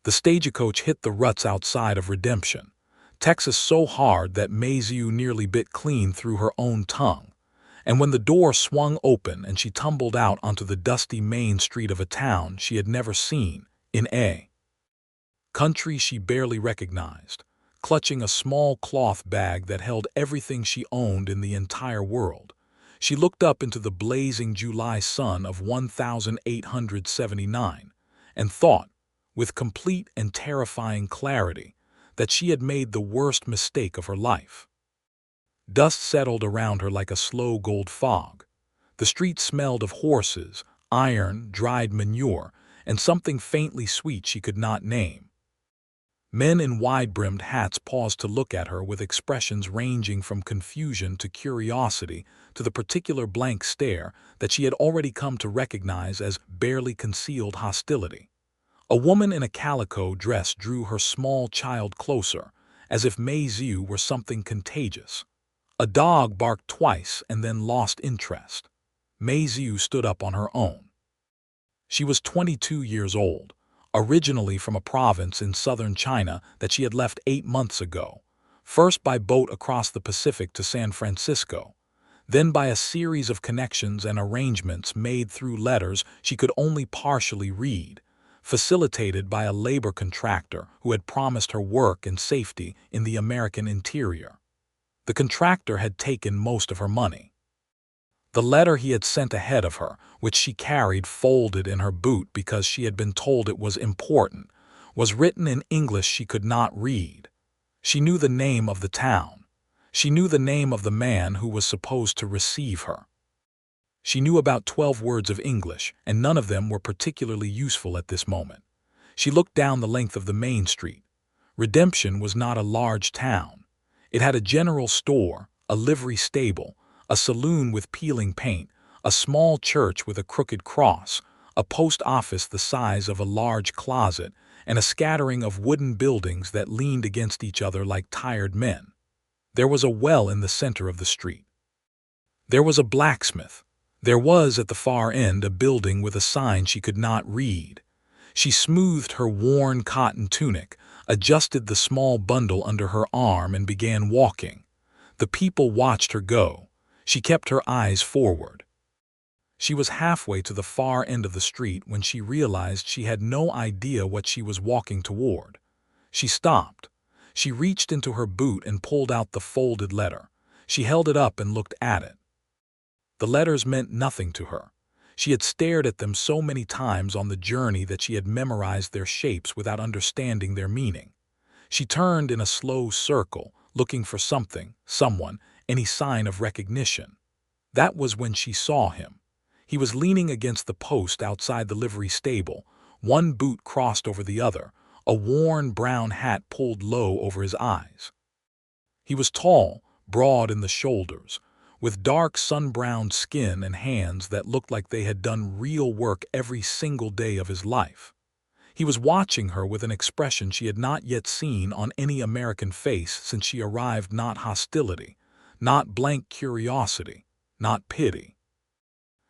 The stagecoach hit the ruts outside of Redemption, Texas so hard that Mayhew nearly bit clean through her own tongue. And when the door swung open and she tumbled out onto the dusty main street of a town she had never seen, in a country she barely recognized, clutching a small cloth bag that held everything she owned in the entire world, she looked up into the blazing July sun of 1879 and thought, with complete and terrifying clarity, that she had made the worst mistake of her life. Dust settled around her like a slow gold fog. The street smelled of horses, iron, dried manure, and something faintly sweet she could not name. Men in wide-brimmed hats paused to look at her with expressions ranging from confusion to curiosity to the particular blank stare that she had already come to recognize as barely concealed hostility. A woman in a calico dress drew her small child closer, as if Mayhew were something contagious. A dog barked twice and then lost interest. Mayhew stood up on her own. She was 22 years old, originally from a province in southern China that she had left 8 months ago, first by boat across the Pacific to San Francisco, then by a series of connections and arrangements made through letters she could only partially read, facilitated by a labor contractor who had promised her work and safety in the American interior. The contractor had taken most of her money. The letter he had sent ahead of her, which she carried folded in her boot because she had been told it was important, was written in English she could not read. She knew the name of the town. She knew the name of the man who was supposed to receive her. She knew about 12 words of English, and none of them were particularly useful at this moment. She looked down the length of the main street. Redemption was not a large town. It had a general store, a livery stable, a saloon with peeling paint, a small church with a crooked cross, a post office the size of a large closet, and a scattering of wooden buildings that leaned against each other like tired men. There was a well in the center of the street. There was a blacksmith. There was at the far end a building with a sign she could not read. She smoothed her worn cotton tunic, adjusted the small bundle under her arm, and began walking. The people watched her go. She kept her eyes forward. She was halfway to the far end of the street when she realized she had no idea what she was walking toward. She stopped. She reached into her boot and pulled out the folded letter. She held it up and looked at it. The letters meant nothing to her. She had stared at them so many times on the journey that she had memorized their shapes without understanding their meaning. She turned in a slow circle, looking for something, someone, any sign of recognition. That was when she saw him. He was leaning against the post outside the livery stable, one boot crossed over the other, a worn brown hat pulled low over his eyes. He was tall, broad in the shoulders, with dark sun-browned skin and hands that looked like they had done real work every single day of his life. He was watching her with an expression she had not yet seen on any American face since she arrived, not hostility, not blank curiosity, not pity.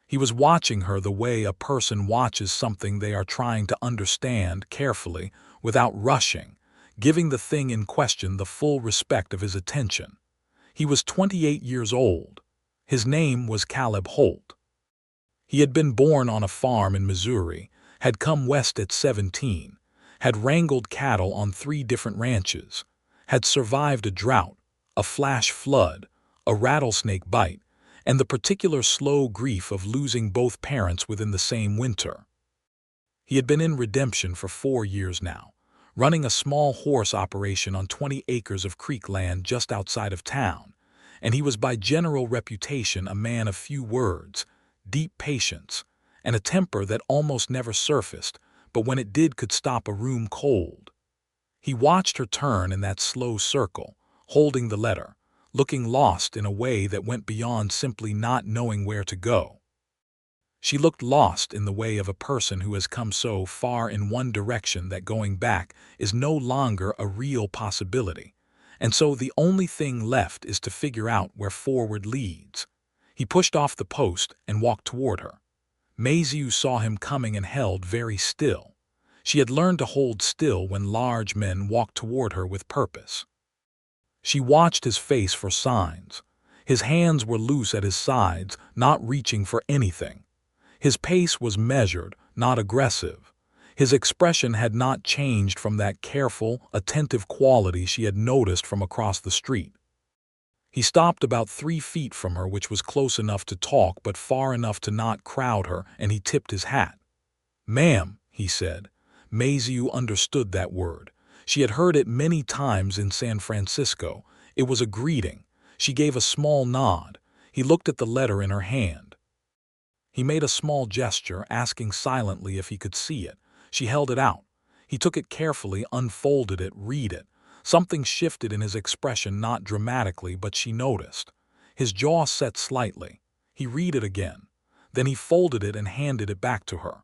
He was watching her the way a person watches something they are trying to understand carefully, without rushing, giving the thing in question the full respect of his attention. He was 28 years old. His name was Caleb Holt. He had been born on a farm in Missouri, had come west at 17, had wrangled cattle on 3 different ranches, had survived a drought, a flash flood, a rattlesnake bite, and the particular slow grief of losing both parents within the same winter. He had been in Redemption for 4 years now, running a small horse operation on 20 acres of creek land just outside of town, and he was by general reputation a man of few words, deep patience, and a temper that almost never surfaced, but when it did could stop a room cold. He watched her turn in that slow circle, holding the letter, looking lost in a way that went beyond simply not knowing where to go. She looked lost in the way of a person who has come so far in one direction that going back is no longer a real possibility, and so the only thing left is to figure out where forward leads. He pushed off the post and walked toward her. Mayhew saw him coming and held very still. She had learned to hold still when large men walked toward her with purpose. She watched his face for signs. His hands were loose at his sides, not reaching for anything. His pace was measured, not aggressive. His expression had not changed from that careful, attentive quality she had noticed from across the street. He stopped about 3 feet from her, which was close enough to talk but far enough to not crowd her, and he tipped his hat. "Ma'am," he said. Mazieu understood that word. She had heard it many times in San Francisco. It was a greeting. She gave a small nod. He looked at the letter in her hand. He made a small gesture, asking silently if he could see it. She held it out. He took it carefully, unfolded it, read it. Something shifted in his expression, not dramatically, but she noticed. His jaw set slightly. He read it again. Then he folded it and handed it back to her.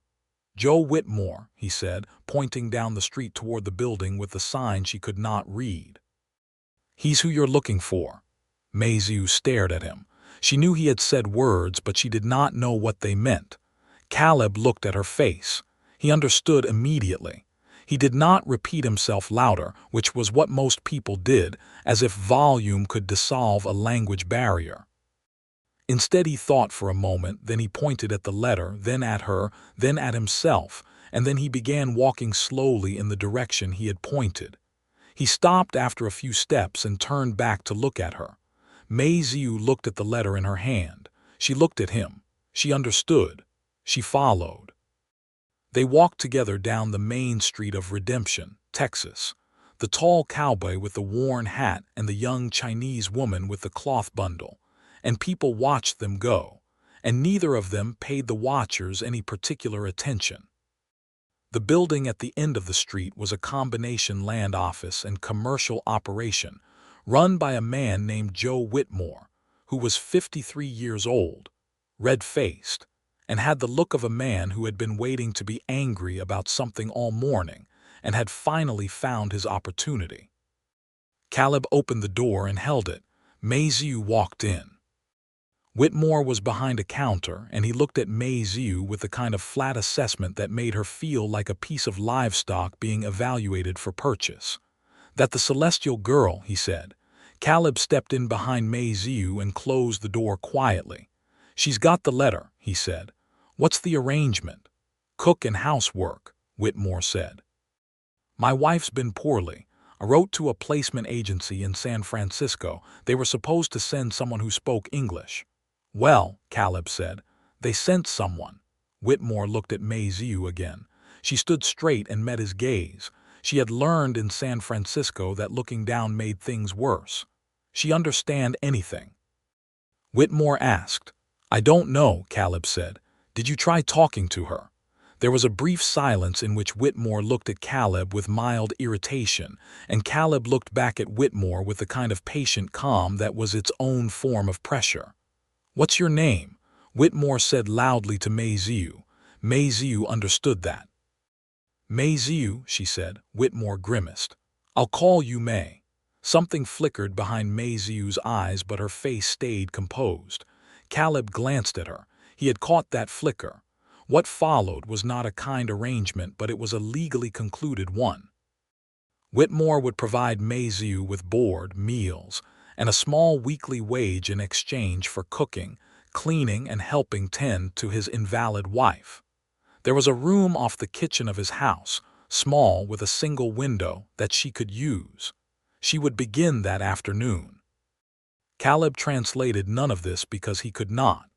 "Joe Whitmore," he said, pointing down the street toward the building with the sign she could not read. "He's who you're looking for." Mazieu stared at him. She knew he had said words, but she did not know what they meant. Caleb looked at her face. He understood immediately. He did not repeat himself louder, which was what most people did, as if volume could dissolve a language barrier. Instead, he thought for a moment, then he pointed at the letter, then at her, then at himself, and then he began walking slowly in the direction he had pointed. He stopped after a few steps and turned back to look at her. Mazieu looked at the letter in her hand. She looked at him. She understood. She followed. They walked together down the main street of Redemption, Texas. The tall cowboy with the worn hat and the young Chinese woman with the cloth bundle. And people watched them go, and neither of them paid the watchers any particular attention. The building at the end of the street was a combination land office and commercial operation, run by a man named Joe Whitmore, who was 53 years old, red-faced, and had the look of a man who had been waiting to be angry about something all morning and had finally found his opportunity. Caleb opened the door and held it. Mazieu walked in. Whitmore was behind a counter, and he looked at Mazieu with the kind of flat assessment that made her feel like a piece of livestock being evaluated for purchase. "That the celestial girl," he said. Caleb stepped in behind Mazieu and closed the door quietly. "She's got the letter," he said. "What's the arrangement?" "Cook and housework," Whitmore said. "My wife's been poorly. I wrote to a placement agency in San Francisco. They were supposed to send someone who spoke English." "Well," Caleb said, "they sent someone." Whitmore looked at Mazieu again. She stood straight and met his gaze. She had learned in San Francisco that looking down made things worse. "She understand anything?" Whitmore asked. "I don't know," Caleb said. "Did you try talking to her?" There was a brief silence in which Whitmore looked at Caleb with mild irritation, and Caleb looked back at Whitmore with the kind of patient calm that was its own form of pressure. "What's your name?" Whitmore said loudly to Mazieu. Mazieu understood that. "Mazieu," she said. Whitmore grimaced. "I'll call you May." Something flickered behind Mazieu's eyes, but her face stayed composed. Caleb glanced at her. He had caught that flicker. What followed was not a kind arrangement, but it was a legally concluded one. Whitmore would provide Mazieu with board, meals, and a small weekly wage in exchange for cooking, cleaning, and helping tend to his invalid wife. There was a room off the kitchen of his house, small with a single window, that she could use. She would begin that afternoon. Caleb translated none of this because he could not.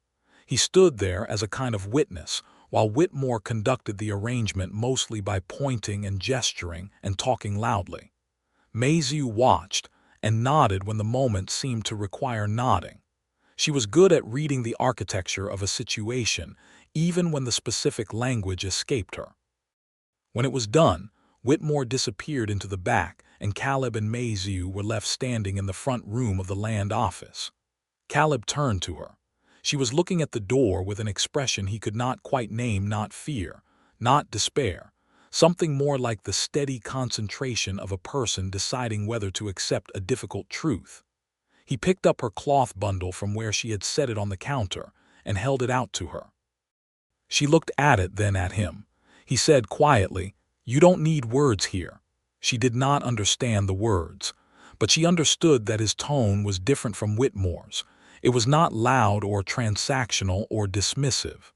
He stood there as a kind of witness, while Whitmore conducted the arrangement mostly by pointing and gesturing and talking loudly. Mazieu watched and nodded when the moment seemed to require nodding. She was good at reading the architecture of a situation, even when the specific language escaped her. When it was done, Whitmore disappeared into the back, and Caleb and Mazieu were left standing in the front room of the land office. Caleb turned to her. She was looking at the door with an expression he could not quite name, not fear, not despair, something more like the steady concentration of a person deciding whether to accept a difficult truth. He picked up her cloth bundle from where she had set it on the counter and held it out to her. She looked at it, then at him. He said quietly, "You don't need words here." She did not understand the words, but she understood that his tone was different from Whitmore's. It was not loud or transactional or dismissive.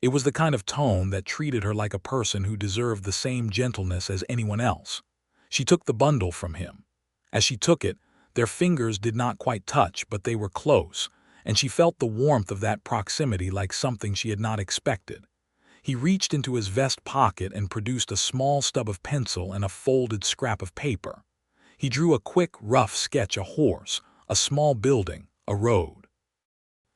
It was the kind of tone that treated her like a person who deserved the same gentleness as anyone else. She took the bundle from him. As she took it, their fingers did not quite touch, but they were close, and she felt the warmth of that proximity like something she had not expected. He reached into his vest pocket and produced a small stub of pencil and a folded scrap of paper. He drew a quick, rough sketch: a horse, a small building, a road.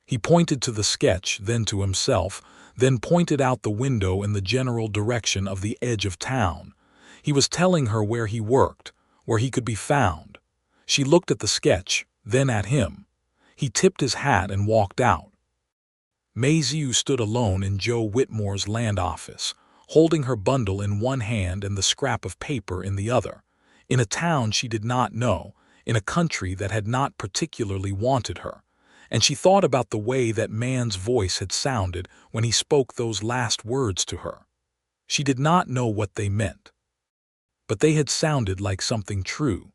He pointed to the sketch, then to himself, then pointed out the window in the general direction of the edge of town. He was telling her where he worked, where he could be found. She looked at the sketch, then at him. He tipped his hat and walked out. Mayhew stood alone in Joe Whitmore's land office, holding her bundle in one hand and the scrap of paper in the other. In a town she did not know, in a country that had not particularly wanted her. And she thought about the way that man's voice had sounded when he spoke those last words to her. She did not know what they meant, but they had sounded like something true.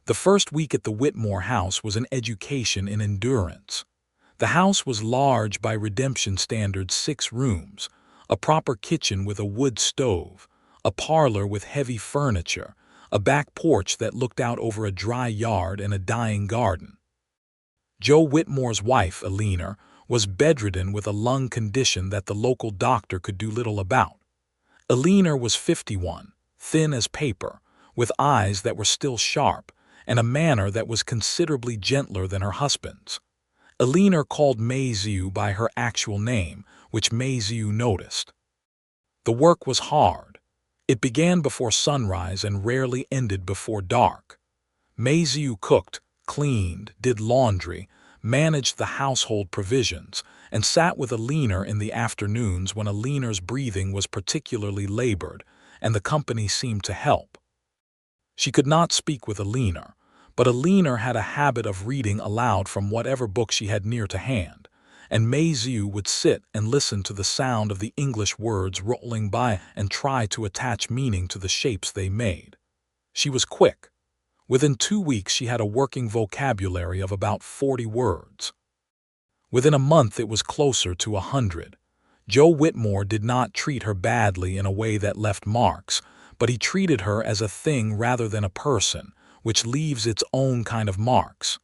The first week at the Whitmore house was an education in endurance. The house was large by redemption standards: 6 rooms, a proper kitchen with a wood stove, a parlor with heavy furniture, a back porch that looked out over a dry yard and a dying garden. Joe Whitmore's wife, Eleanor, was bedridden with a lung condition that the local doctor could do little about. Eleanor was 51, thin as paper, with eyes that were still sharp, and a manner that was considerably gentler than her husband's. Eleanor called Mayhew by her actual name, which Mayhew noticed. The work was hard. It began before sunrise and rarely ended before dark. Mayhew cooked, cleaned, did laundry, managed the household provisions, and sat with Eleanor in the afternoons when Eleanor's breathing was particularly labored, and the company seemed to help. She could not speak with Eleanor, but Eleanor had a habit of reading aloud from whatever book she had near to hand, and Mayhew would sit and listen to the sound of the English words rolling by and try to attach meaning to the shapes they made. She was quick. Within 2 weeks she had a working vocabulary of about 40 words. Within a month it was closer to 100. Joe Whitmore did not treat her badly in a way that left marks, but he treated her as a thing rather than a person, which leaves its own kind of marks.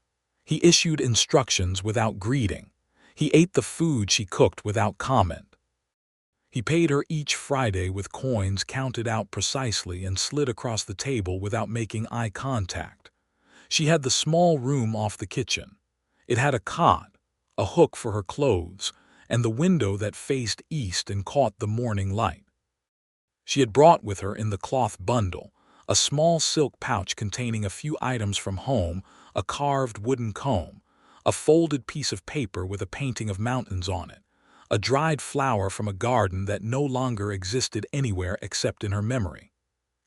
He issued instructions without greeting. He ate the food she cooked without comment. He paid her each Friday with coins counted out precisely and slid across the table without making eye contact. She had the small room off the kitchen. It had a cot, a hook for her clothes, and the window that faced east and caught the morning light. She had brought with her in the cloth bundle a small silk pouch containing a few items from home: a carved wooden comb, a folded piece of paper with a painting of mountains on it, a dried flower from a garden that no longer existed anywhere except in her memory.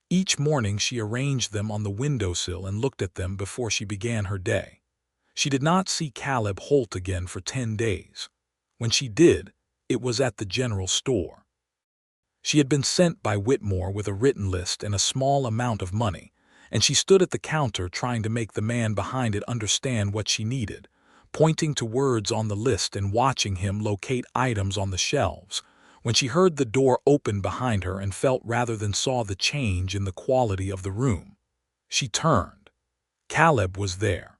Each morning she arranged them on the windowsill and looked at them before she began her day. She did not see Caleb Holt again for 10 days. When she did, it was at the general store. She had been sent by Whitmore with a written list and a small amount of money, and she stood at the counter trying to make the man behind it understand what she needed, pointing to words on the list and watching him locate items on the shelves, when she heard the door open behind her and felt rather than saw the change in the quality of the room. She turned. Caleb was there.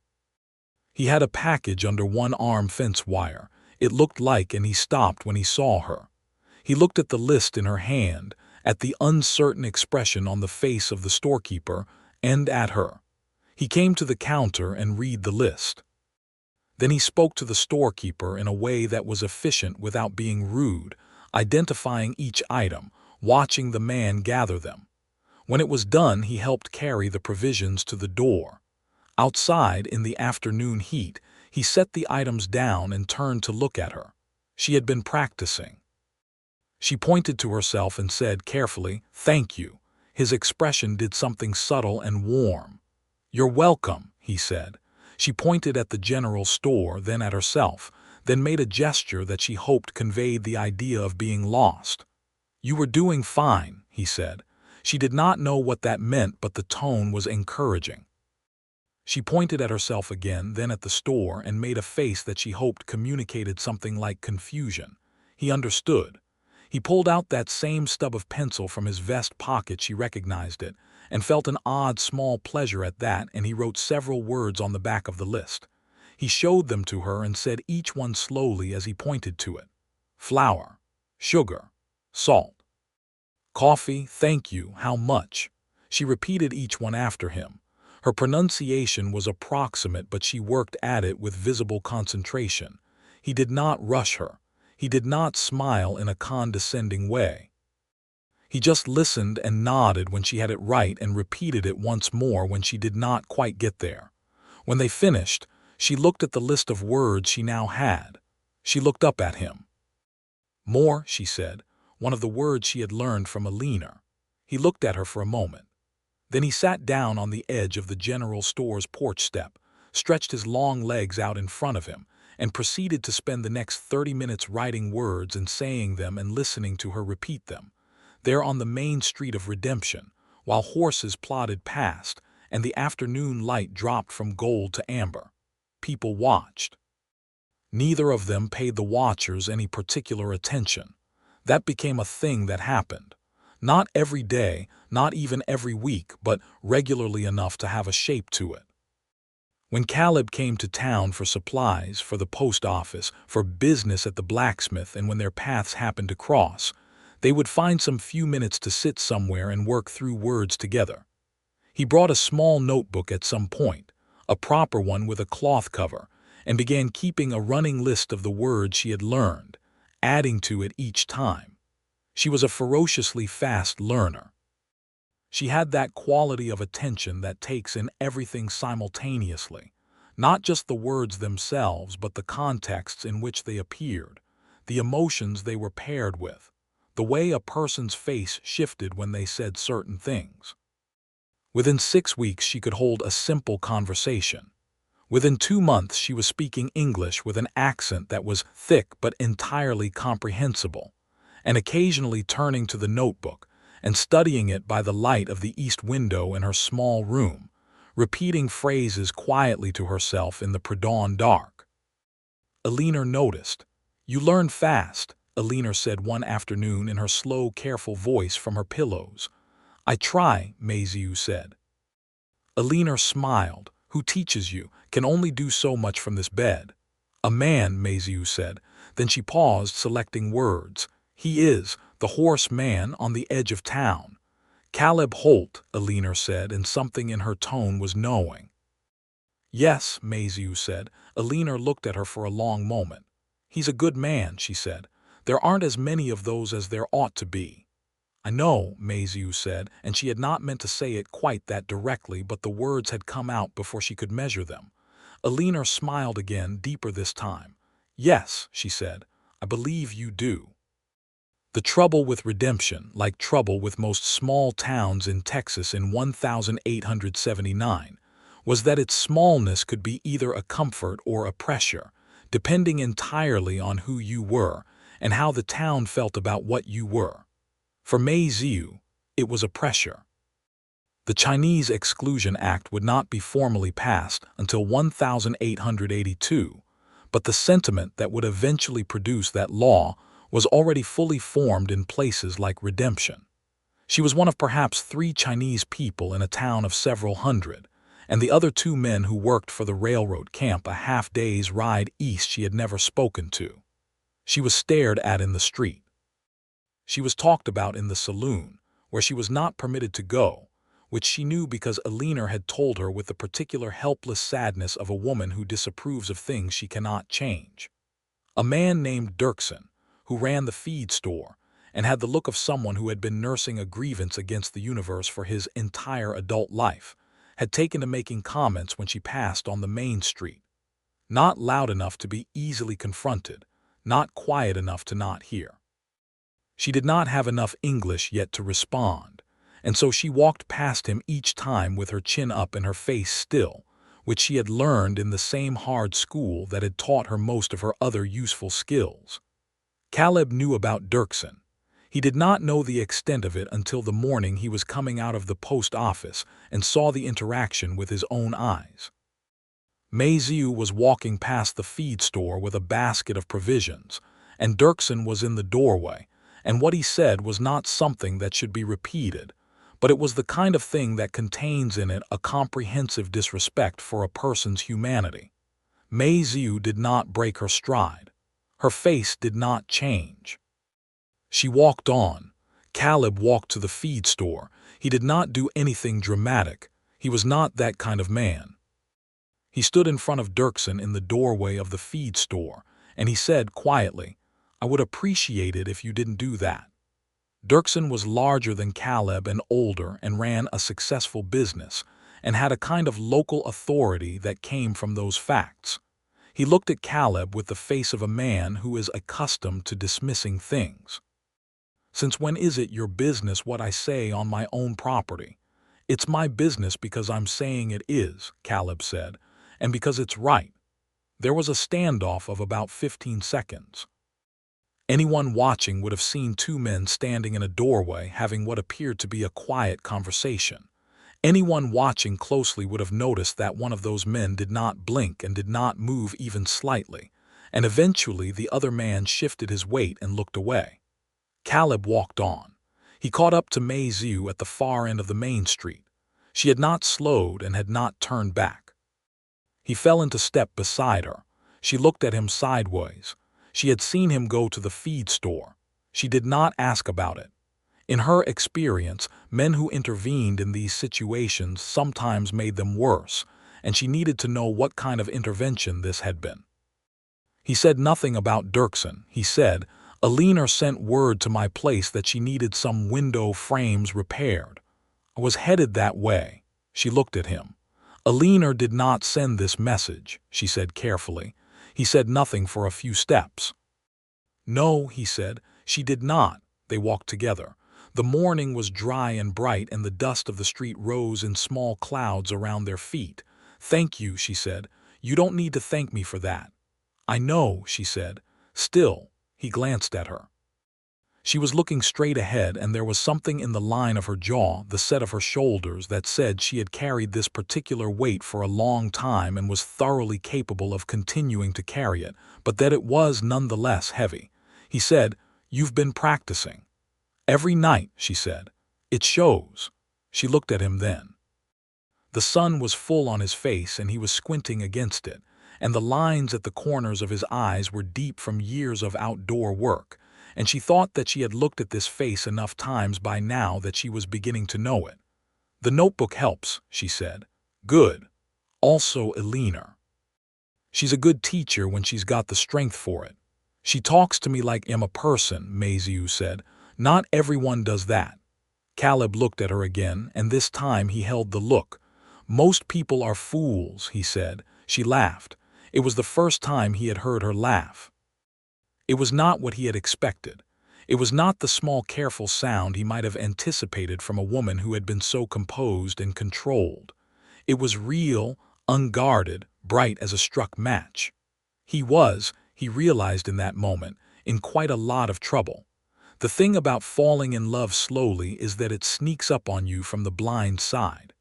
He had a package under one arm, fence wire, it looked like, and he stopped when he saw her. He looked at the list in her hand, at the uncertain expression on the face of the storekeeper, and at her. He came to the counter and read the list. Then he spoke to the storekeeper in a way that was efficient without being rude, identifying each item, watching the man gather them. When it was done, he helped carry the provisions to the door. Outside, in the afternoon heat, he set the items down and turned to look at her. She had been practicing. She pointed to herself and said carefully, "Thank you." His expression did something subtle and warm. "You're welcome," he said. She pointed at the general store, then at herself, then made a gesture that she hoped conveyed the idea of being lost. "You were doing fine," he said. She did not know what that meant, but the tone was encouraging. She pointed at herself again, then at the store, and made a face that she hoped communicated something like confusion. He understood. He pulled out that same stub of pencil from his vest pocket. She recognized it, and felt an odd small pleasure at that, and he wrote several words on the back of the list. He showed them to her and said each one slowly as he pointed to it. Flour, sugar, salt, coffee, thank you, how much? She repeated each one after him. Her pronunciation was approximate, but she worked at it with visible concentration. He did not rush her. He did not smile in a condescending way. He just listened and nodded when she had it right and repeated it once more when she did not quite get there. When they finished, she looked at the list of words she now had. She looked up at him. More, she said, one of the words she had learned from Alina. He looked at her for a moment. Then he sat down on the edge of the general store's porch step, stretched his long legs out in front of him, and proceeded to spend the next 30 minutes writing words and saying them and listening to her repeat them. There on the main street of Redemption, while horses plodded past and the afternoon light dropped from gold to amber, people watched. Neither of them paid the watchers any particular attention. That became a thing that happened. Not every day, not even every week, but regularly enough to have a shape to it. When Caleb came to town for supplies, for the post office, for business at the blacksmith, and when their paths happened to cross, they would find some few minutes to sit somewhere and work through words together. He brought a small notebook at some point, a proper one with a cloth cover, and began keeping a running list of the words she had learned, adding to it each time. She was a ferociously fast learner. She had that quality of attention that takes in everything simultaneously, not just the words themselves, but the contexts in which they appeared, the emotions they were paired with, the way a person's face shifted when they said certain things. Within 6 weeks, she could hold a simple conversation. Within 2 months, she was speaking English with an accent that was thick but entirely comprehensible, and occasionally turning to the notebook and studying it by the light of the east window in her small room, repeating phrases quietly to herself in the pre-dawn dark. Alina noticed. "You learn fast," Alina said one afternoon in her slow, careful voice from her pillows. "I try," Maisie said. Alina smiled. "Who teaches you? Can only do so much from this bed." "A man," Maisie said. Then she paused, selecting words. "He is the horse man on the edge of town." "Caleb Holt," Alina said, and something in her tone was knowing. "Yes," Maisie said. Alina looked at her for a long moment. "He's a good man," she said. "There aren't as many of those as there ought to be." "I know," Maisie said, and she had not meant to say it quite that directly, but the words had come out before she could measure them. Alina smiled again, deeper this time. "Yes," she said, "I believe you do." The trouble with Redemption, like trouble with most small towns in Texas in 1879, was that its smallness could be either a comfort or a pressure, depending entirely on who you were and how the town felt about what you were. For Maisie, it was a pressure. The Chinese Exclusion Act would not be formally passed until 1882, but the sentiment that would eventually produce that law was already fully formed in places like Redemption. She was one of perhaps 3 Chinese people in a town of several hundred, and the other 2 men who worked for the railroad camp a half-day's ride east she had never spoken to. She was stared at in the street. She was talked about in the saloon, where she was not permitted to go, which she knew because Alina had told her with the particular helpless sadness of a woman who disapproves of things she cannot change. A man named Dirksen, who ran the feed store and had the look of someone who had been nursing a grievance against the universe for his entire adult life, had taken to making comments when she passed on the main street. Not loud enough to be easily confronted, not quiet enough to not hear. She did not have enough English yet to respond, and so she walked past him each time with her chin up and her face still, which she had learned in the same hard school that had taught her most of her other useful skills. Caleb knew about Dirksen. He did not know the extent of it until the morning he was coming out of the post office and saw the interaction with his own eyes. Mazieu was walking past the feed store with a basket of provisions, and Dirksen was in the doorway, and what he said was not something that should be repeated, but it was the kind of thing that contains in it a comprehensive disrespect for a person's humanity. Mazieu did not break her stride. Her face did not change. She walked on. Caleb walked to the feed store. He did not do anything dramatic. He was not that kind of man. He stood in front of Dirksen in the doorway of the feed store, and he said quietly, "I would appreciate it if you didn't do that." Dirksen was larger than Caleb and older and ran a successful business and had a kind of local authority that came from those facts. He looked at Caleb with the face of a man who is accustomed to dismissing things. "Since when is it your business what I say on my own property?" "It's my business because I'm saying it is," Caleb said, "and because it's right." There was a standoff of about 15 seconds. Anyone watching would have seen two men standing in a doorway having what appeared to be a quiet conversation. Anyone watching closely would have noticed that one of those men did not blink and did not move even slightly, and eventually the other man shifted his weight and looked away. Caleb walked on. He caught up to Mazieu at the far end of the main street. She had not slowed and had not turned back. He fell into step beside her. She looked at him sideways. She had seen him go to the feed store. She did not ask about it. In her experience, men who intervened in these situations sometimes made them worse, and she needed to know what kind of intervention this had been. He said nothing about Dirksen. He said, "Alina sent word to my place that she needed some window frames repaired. I was headed that way." She looked at him. "Alina did not send this message," she said carefully. He said nothing for a few steps. "No," he said, "she did not." They walked together. The morning was dry and bright, and the dust of the street rose in small clouds around their feet. "Thank you," she said. "You don't need to thank me for that." "I know," she said. Still, he glanced at her. She was looking straight ahead, and there was something in the line of her jaw, the set of her shoulders, that said she had carried this particular weight for a long time and was thoroughly capable of continuing to carry it, but that it was nonetheless heavy. He said, "You've been practicing." "Every night," she said. "It shows." She looked at him then. The sun was full on his face, and he was squinting against it, and the lines at the corners of his eyes were deep from years of outdoor work, and she thought that she had looked at this face enough times by now that she was beginning to know it. "The notebook helps," she said. "Good. Also Alina. She's a good teacher when she's got the strength for it. She talks to me like I'm a person," Mazieu said. "Not everyone does that." Caleb looked at her again, and this time he held the look. "Most people are fools," he said. She laughed. It was the first time he had heard her laugh. It was not what he had expected. It was not the small, careful sound he might have anticipated from a woman who had been so composed and controlled. It was real, unguarded, bright as a struck match. He realized in that moment, in quite a lot of trouble. The thing about falling in love slowly is that it sneaks up on you from the blind side.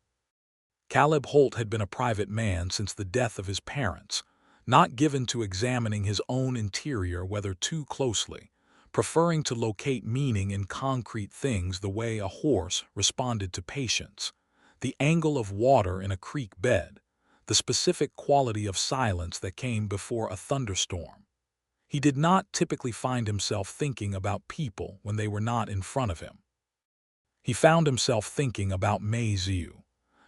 Caleb Holt had been a private man since the death of his parents, not given to examining his own interior whether too closely, preferring to locate meaning in concrete things the way a horse responded to patience, the angle of water in a creek bed, the specific quality of silence that came before a thunderstorm. He did not typically find himself thinking about people when they were not in front of him. He found himself thinking about Mazieu,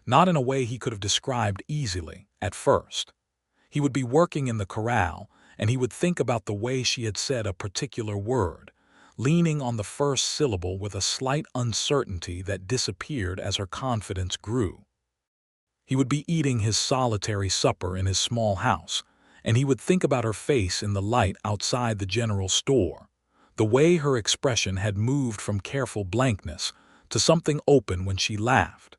not in a way he could have described easily at first. He would be working in the corral, and he would think about the way she had said a particular word, leaning on the first syllable with a slight uncertainty that disappeared as her confidence grew. He would be eating his solitary supper in his small house, and he would think about her face in the light outside the general store, the way her expression had moved from careful blankness to something open when she laughed.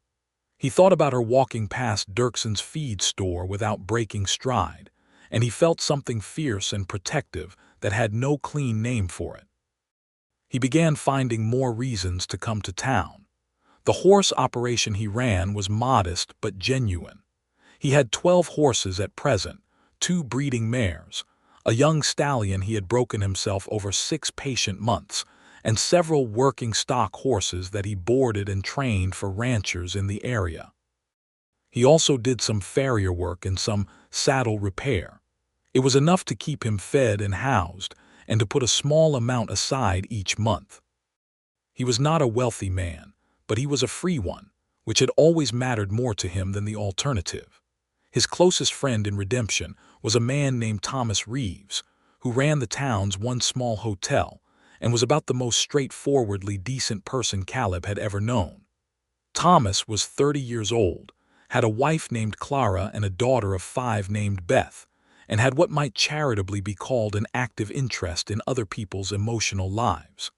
He thought about her walking past Dirksen's feed store without breaking stride, and he felt something fierce and protective that had no clean name for it. He began finding more reasons to come to town. The horse operation he ran was modest but genuine. He had 12 horses at present, 2 breeding mares, a young stallion he had broken himself over 6 patient months, and several working stock horses that he boarded and trained for ranchers in the area. He also did some farrier work and some saddle repair. It was enough to keep him fed and housed, and to put a small amount aside each month. He was not a wealthy man, but he was a free one, which had always mattered more to him than the alternative. His closest friend in redemption was a man named Thomas Reeves, who ran the town's one small hotel and was about the most straightforwardly decent person Caleb had ever known. Thomas was 30 years old, had a wife named Clara and a daughter of 5 named Beth, and had what might charitably be called an active interest in other people's emotional lives.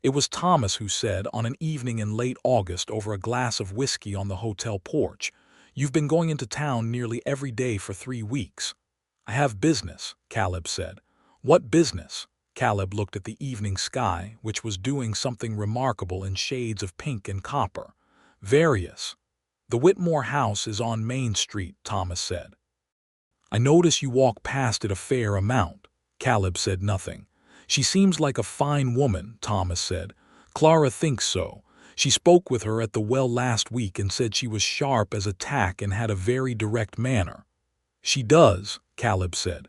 It was Thomas who said on an evening in late August over a glass of whiskey on the hotel porch, "You've been going into town nearly every day for 3 weeks." "I have business," Caleb said. "What business?" Caleb looked at the evening sky, which was doing something remarkable in shades of pink and copper. "Various. The Whitmore house is on Main Street," Thomas said. "I notice you walk past it a fair amount." Caleb said nothing. "She seems like a fine woman," Thomas said. "Clara thinks so. She spoke with her at the well last week and said she was sharp as a tack and had a very direct manner." "She does," Caleb said.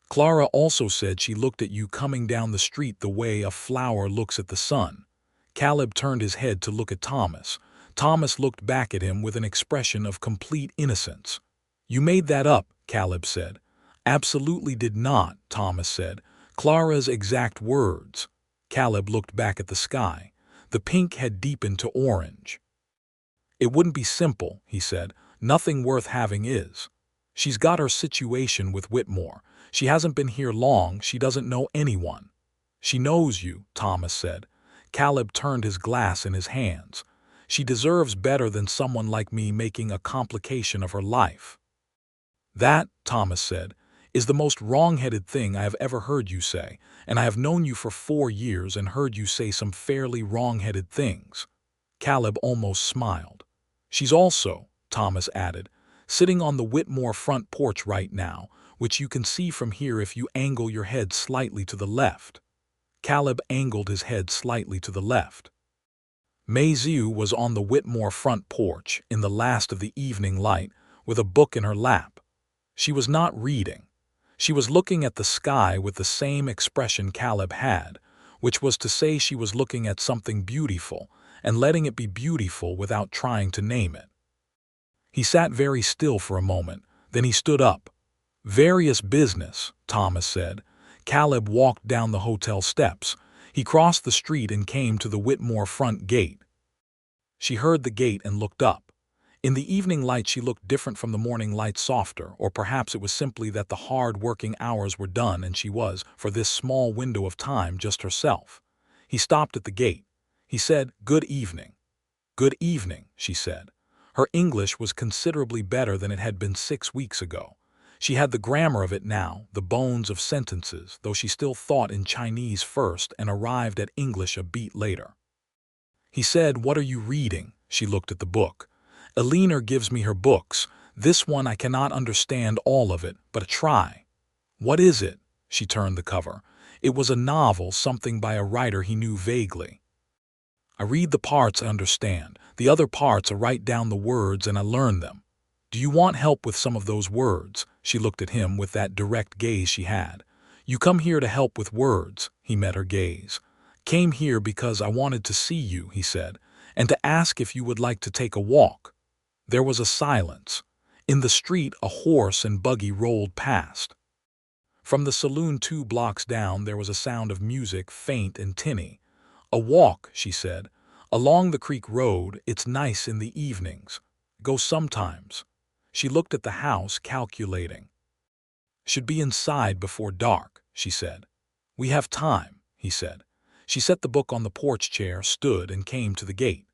"Clara also said she looked at you coming down the street the way a flower looks at the sun." Caleb turned his head to look at Thomas. Thomas looked back at him with an expression of complete innocence. "You made that up," Caleb said. "Absolutely did not," Thomas said. "Clara's exact words." Caleb looked back at the sky. The pink had deepened to orange. "It wouldn't be simple," he said. "Nothing worth having is. She's got her situation with Whitmore. She hasn't been here long. She doesn't know anyone." "She knows you," Thomas said. Caleb turned his glass in his hands. "She deserves better than someone like me making a complication of her life." "That," Thomas said, "is the most wrong-headed thing I have ever heard you say, and I have known you for 4 years and heard you say some fairly wrong-headed things." Caleb almost smiled. "She's also," Thomas added, "sitting on the Whitmore front porch right now, which you can see from here if you angle your head slightly to the left." Caleb angled his head slightly to the left. Mayhew was on the Whitmore front porch in the last of the evening light with a book in her lap. She was not reading. She was looking at the sky with the same expression Caleb had, which was to say she was looking at something beautiful and letting it be beautiful without trying to name it. He sat very still for a moment, then he stood up. "Various business," Thomas said. Caleb walked down the hotel steps. He crossed the street and came to the Whitmore front gate. She heard the gate and looked up. In the evening light she looked different from the morning light, softer, or perhaps it was simply that the hard working hours were done and she was, for this small window of time, just herself. He stopped at the gate. He said, "Good evening." "Good evening," she said. Her English was considerably better than it had been 6 weeks ago. She had the grammar of it now, the bones of sentences, though she still thought in Chinese first and arrived at English a beat later. He said, "What are you reading?" She looked at the book. "Eleanor gives me her books. This one I cannot understand all of it, but a try." "What is it?" She turned the cover. It was a novel, something by a writer he knew vaguely. "I read the parts I understand. The other parts I write down the words and I learn them." "Do you want help with some of those words?" She looked at him with that direct gaze she had. "You come here to help with words." He met her gaze. "Came here because I wanted to see you," he said, "and to ask if you would like to take a walk." There was a silence. In the street a horse and buggy rolled past. From the saloon 2 blocks down there was a sound of music, faint and tinny. "A walk," she said. "Along the creek road. It's nice in the evenings. Go sometimes." She looked at the house, calculating. "Should be inside before dark," she said. "We have time," he said. She set the book on the porch chair, stood, and came to the gate.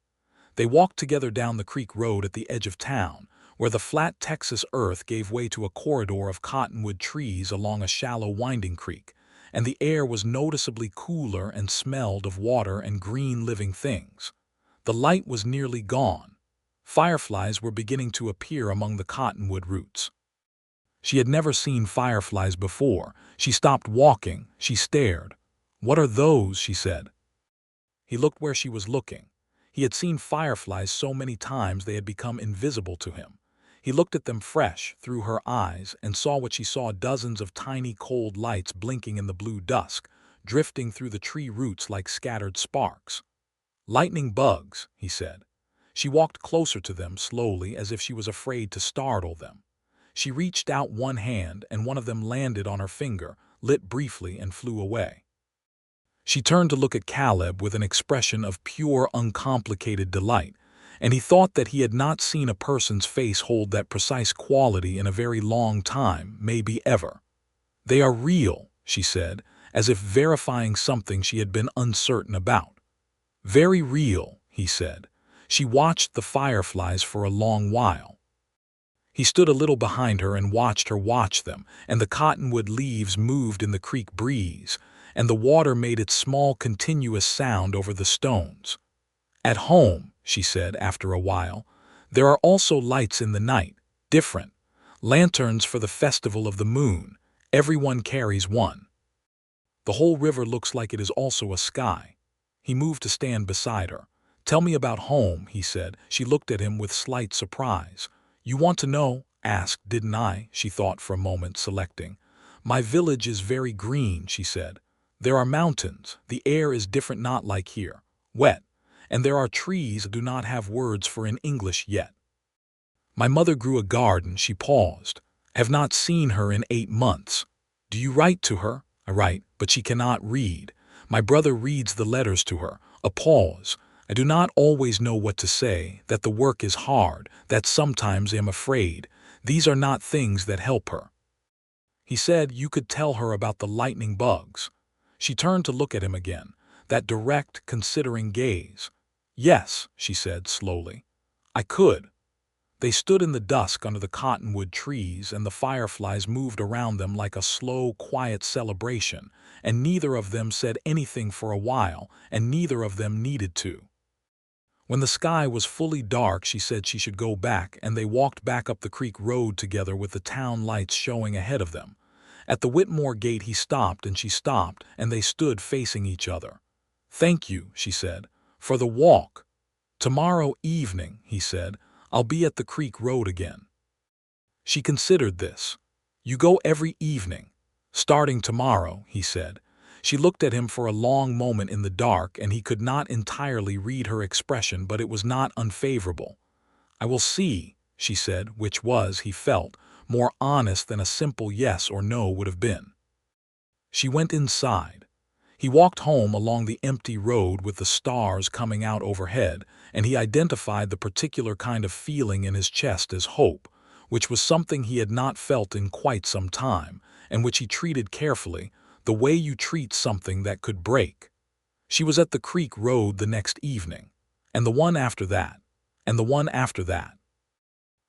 They walked together down the creek road at the edge of town, where the flat Texas earth gave way to a corridor of cottonwood trees along a shallow winding creek, and the air was noticeably cooler and smelled of water and green living things. The light was nearly gone. Fireflies were beginning to appear among the cottonwood roots. She had never seen fireflies before. She stopped walking. She stared. "What are those?" she said. He looked where she was looking. He had seen fireflies so many times they had become invisible to him. He looked at them fresh through her eyes and saw what she saw: dozens of tiny cold lights blinking in the blue dusk, drifting through the tree roots like scattered sparks. "Lightning bugs," he said. She walked closer to them slowly, as if she was afraid to startle them. She reached out one hand, and one of them landed on her finger, lit briefly, and flew away. She turned to look at Caleb with an expression of pure, uncomplicated delight, and he thought that he had not seen a person's face hold that precise quality in a very long time, maybe ever. "They are real," she said, as if verifying something she had been uncertain about. "Very real," he said. She watched the fireflies for a long while. He stood a little behind her and watched her watch them, and the cottonwood leaves moved in the creek breeze, and the water made its small continuous sound over the stones. "At home," she said after a while, "there are also lights in the night, different. Lanterns for the festival of the moon. Everyone carries one. The whole river looks like it is also a sky." He moved to stand beside her. "Tell me about home," he said. She looked at him with slight surprise. "You want to know?" "Asked, didn't I?" she thought for a moment, selecting. "My village is very green," she said. "There are mountains. The air is different, not like here. Wet. And there are trees I do not have words for in English yet. My mother grew a garden." She paused. "Have not seen her in 8 months. Do you write to her?" "I write, but she cannot read. My brother reads the letters to her." A pause. "I do not always know what to say, that the work is hard, that sometimes I am afraid. These are not things that help her." He said, "You could tell her about the lightning bugs." She turned to look at him again, that direct, considering gaze. "Yes," she said slowly, "I could." They stood in the dusk under the cottonwood trees, and the fireflies moved around them like a slow, quiet celebration, and neither of them said anything for a while, and neither of them needed to. When the sky was fully dark, she said she should go back, and they walked back up the creek road together with the town lights showing ahead of them. At the Whitmore gate he stopped, and she stopped, and they stood facing each other. "Thank you," she said, "for the walk." "Tomorrow evening," he said, "I'll be at the creek road again." She considered this. "You go every evening?" "Starting tomorrow," he said. She looked at him for a long moment in the dark, and he could not entirely read her expression, but it was not unfavorable. "I will see," she said, which was, he felt, more honest than a simple yes or no would have been. She went inside. He walked home along the empty road with the stars coming out overhead, and he identified the particular kind of feeling in his chest as hope, which was something he had not felt in quite some time, and which he treated carefully, the way you treat something that could break. She was at the creek road the next evening, and the one after that, and the one after that.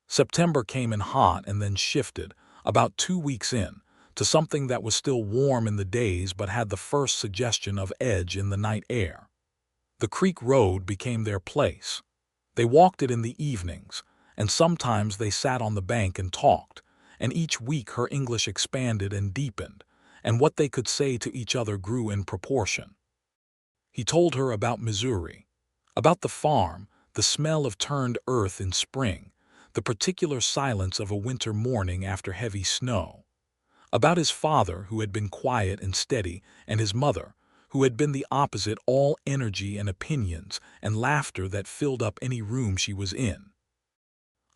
September came in hot and then shifted, about 2 weeks in, to something that was still warm in the days but had the first suggestion of edge in the night air. The creek road became their place. They walked it in the evenings, and sometimes they sat on the bank and talked, and each week her English expanded and deepened, and what they could say to each other grew in proportion. He told her about Missouri, about the farm, the smell of turned earth in spring, the particular silence of a winter morning after heavy snow, about his father, who had been quiet and steady, and his mother, who had been the opposite, all energy and opinions and laughter that filled up any room she was in.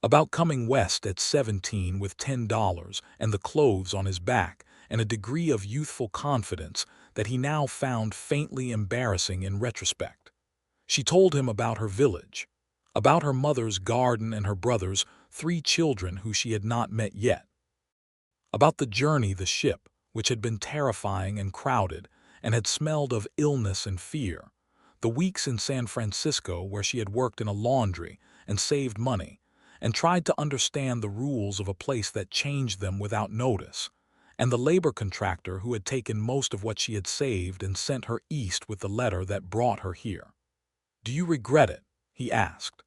About coming west at 17 with $10 and the clothes on his back and a degree of youthful confidence that he now found faintly embarrassing in retrospect. She told him about her village, about her mother's garden and her brother's 3 children who she had not met yet, about the journey, the ship, which had been terrifying and crowded and had smelled of illness and fear, the weeks in San Francisco where she had worked in a laundry and saved money and tried to understand the rules of a place that changed them without notice, and the labor contractor who had taken most of what she had saved and sent her east with the letter that brought her here. "Do you regret it?" he asked.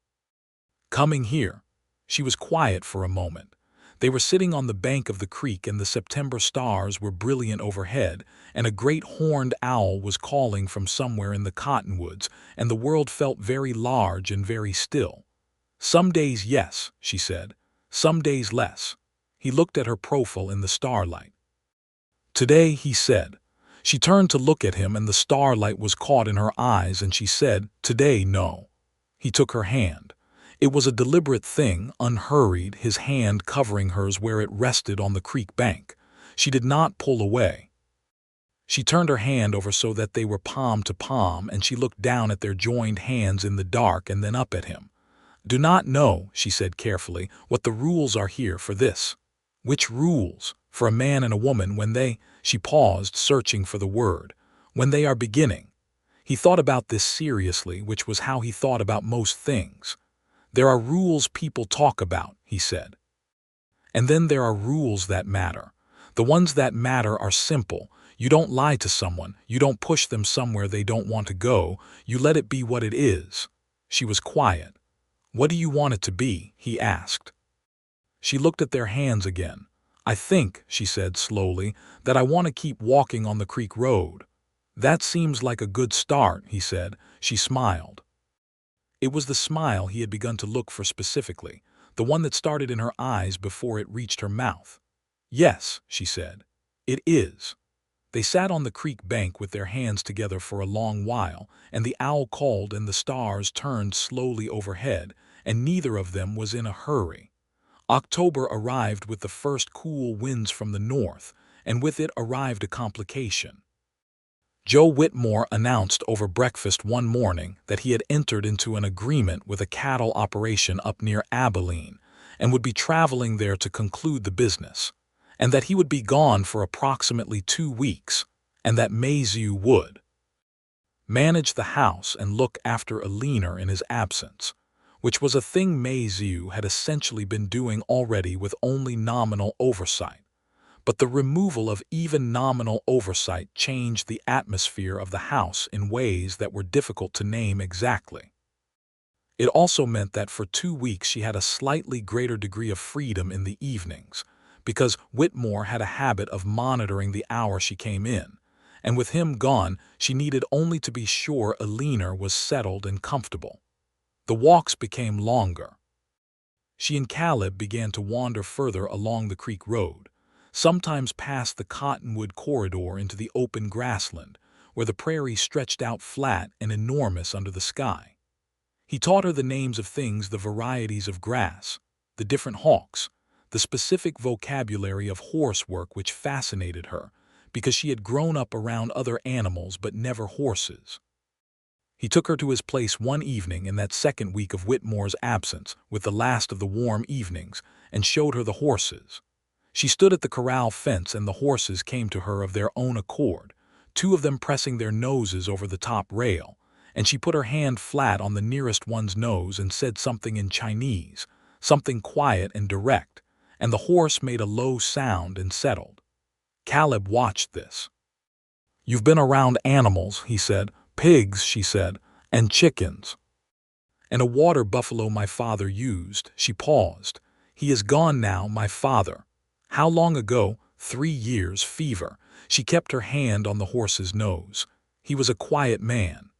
"Coming here?" She was quiet for a moment. They were sitting on the bank of the creek and the September stars were brilliant overhead, and a great horned owl was calling from somewhere in the cottonwoods, and the world felt very large and very still. "Some days, yes," she said. "Some days less." He looked at her profile in the starlight. "Today," he said. She turned to look at him and the starlight was caught in her eyes and she said, "Today, no." He took her hand. It was a deliberate thing, unhurried, his hand covering hers where it rested on the creek bank. She did not pull away. She turned her hand over so that they were palm to palm, and she looked down at their joined hands in the dark and then up at him. "Do not know," she said carefully, "what the rules are here for this." "Which rules? For a man and a woman when they—" She paused, searching for the word. "When they are beginning." He thought about this seriously, which was how he thought about most things. "There are rules people talk about," he said. "And then there are rules that matter. The ones that matter are simple. You don't lie to someone. You don't push them somewhere they don't want to go. You let it be what it is." She was quiet. "What do you want it to be?" he asked. She looked at their hands again. "I think," she said slowly, "that I want to keep walking on the creek road." "That seems like a good start," he said. She smiled. It was the smile he had begun to look for specifically, the one that started in her eyes before it reached her mouth. "Yes," she said. "It is." They sat on the creek bank with their hands together for a long while, and the owl called and the stars turned slowly overhead, and neither of them was in a hurry. October arrived with the first cool winds from the north, and with it arrived a complication. Joe Whitmore announced over breakfast one morning that he had entered into an agreement with a cattle operation up near Abilene and would be traveling there to conclude the business, and that he would be gone for approximately 2 weeks, and that Mayhew would manage the house and look after Alina in his absence, which was a thing Mayhew had essentially been doing already with only nominal oversight. But the removal of even nominal oversight changed the atmosphere of the house in ways that were difficult to name exactly. It also meant that for 2 weeks she had a slightly greater degree of freedom in the evenings, because Whitmore had a habit of monitoring the hour she came in, and with him gone she needed only to be sure Alina was settled and comfortable. The walks became longer. She and Caleb began to wander further along the creek road, sometimes past the cottonwood corridor into the open grassland, where the prairie stretched out flat and enormous under the sky. He taught her the names of things, the varieties of grass, the different hawks, the specific vocabulary of horsework which fascinated her, because she had grown up around other animals but never horses. He took her to his place one evening in that second week of Whitmore's absence, with the last of the warm evenings, and showed her the horses. She stood at the corral fence and the horses came to her of their own accord, 2 of them pressing their noses over the top rail, and she put her hand flat on the nearest one's nose and said something in Chinese, something quiet and direct, and the horse made a low sound and settled. Caleb watched this. "You've been around animals," he said. "Pigs," she said, "and chickens." "And a water buffalo my father used." She paused. "He is gone now, my father." "How long ago?" 3 years, fever." She kept her hand on the horse's nose. "He was a quiet man.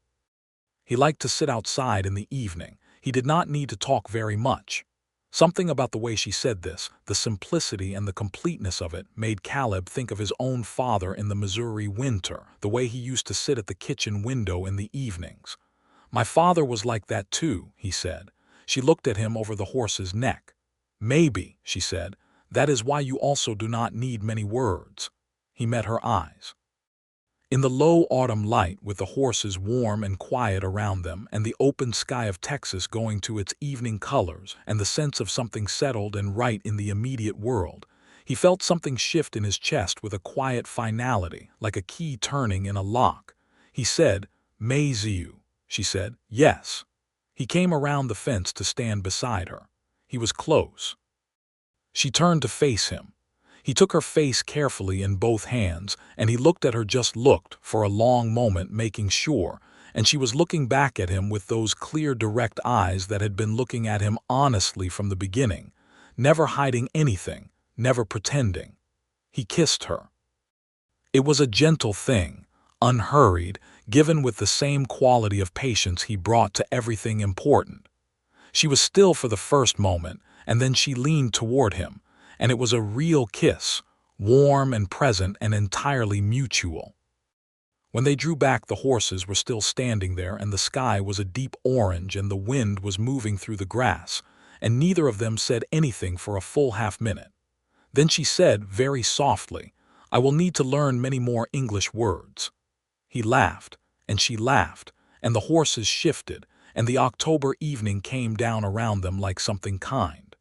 He liked to sit outside in the evening. He did not need to talk very much." Something about the way she said this, the simplicity and the completeness of it, made Caleb think of his own father in the Missouri winter, the way he used to sit at the kitchen window in the evenings. "My father was like that too," he said. She looked at him over the horse's neck. "Maybe," she said, "that is why you also do not need many words." He met her eyes. In the low autumn light, with the horses warm and quiet around them, and the open sky of Texas going to its evening colors, and the sense of something settled and right in the immediate world, he felt something shift in his chest with a quiet finality, like a key turning in a lock. He said, "Mayhew." She said, "Yes." He came around the fence to stand beside her. He was close. She turned to face him. He took her face carefully in both hands, and he looked at her, just looked for a long moment, making sure, and she was looking back at him with those clear, direct eyes that had been looking at him honestly from the beginning, never hiding anything, never pretending. He kissed her. It was a gentle thing, unhurried, given with the same quality of patience he brought to everything important. She was still for the first moment, and then she leaned toward him, and it was a real kiss, warm and present and entirely mutual. When they drew back, the horses were still standing there, and the sky was a deep orange, and the wind was moving through the grass, and neither of them said anything for a full half-minute. Then she said, very softly, "I will need to learn many more English words." He laughed, and she laughed, and the horses shifted, and the October evening came down around them like something kind.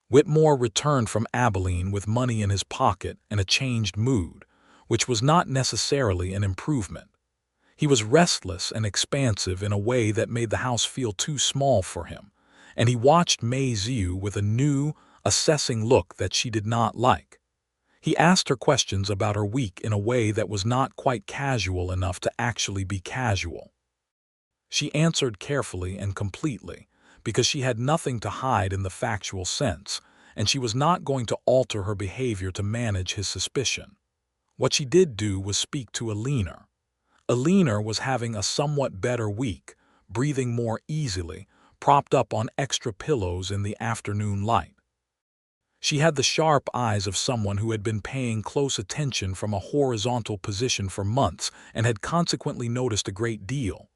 Whitmore returned from Abilene with money in his pocket and a changed mood, which was not necessarily an improvement. He was restless and expansive in a way that made the house feel too small for him, and he watched Mei Ziu with a new, assessing look that she did not like. He asked her questions about her week in a way that was not quite casual enough to actually be casual. She answered carefully and completely, because she had nothing to hide in the factual sense, and she was not going to alter her behavior to manage his suspicion. What she did do was speak to Alina. Alina was having a somewhat better week, breathing more easily, propped up on extra pillows in the afternoon light. She had the sharp eyes of someone who had been paying close attention from a horizontal position for months and had consequently noticed a great deal.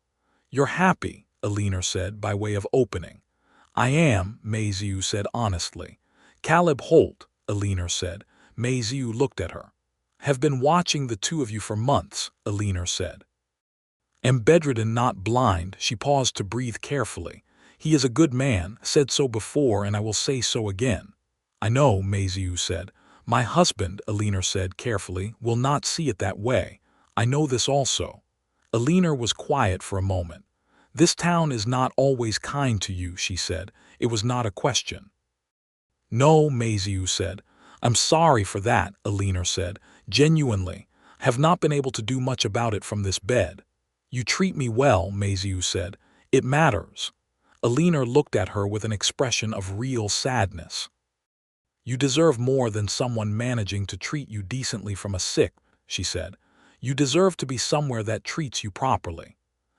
"You're happy," Alina said by way of opening. "I am," Mei Ziu said honestly. "Caleb Holt," Alina said. Mei Ziu looked at her. "Have been watching the two of you for months," Alina said. "Am bedridden, not blind." She paused to breathe carefully. "He is a good man, said so before, and I will say so again." "I know," Mei Ziu said. "My husband," Alina said carefully, "will not see it that way. I know this also." Alina was quiet for a moment. "This town is not always kind to you," she said. It was not a question. "No," Mei Ziu said. "I'm sorry for that," Alina said. "Genuinely. Have not been able to do much about it from this bed." "You treat me well," Mei Ziu said. "It matters." Alina looked at her with an expression of real sadness. "You deserve more than someone managing to treat you decently from a sick," she said. "You deserve to be somewhere that treats you properly."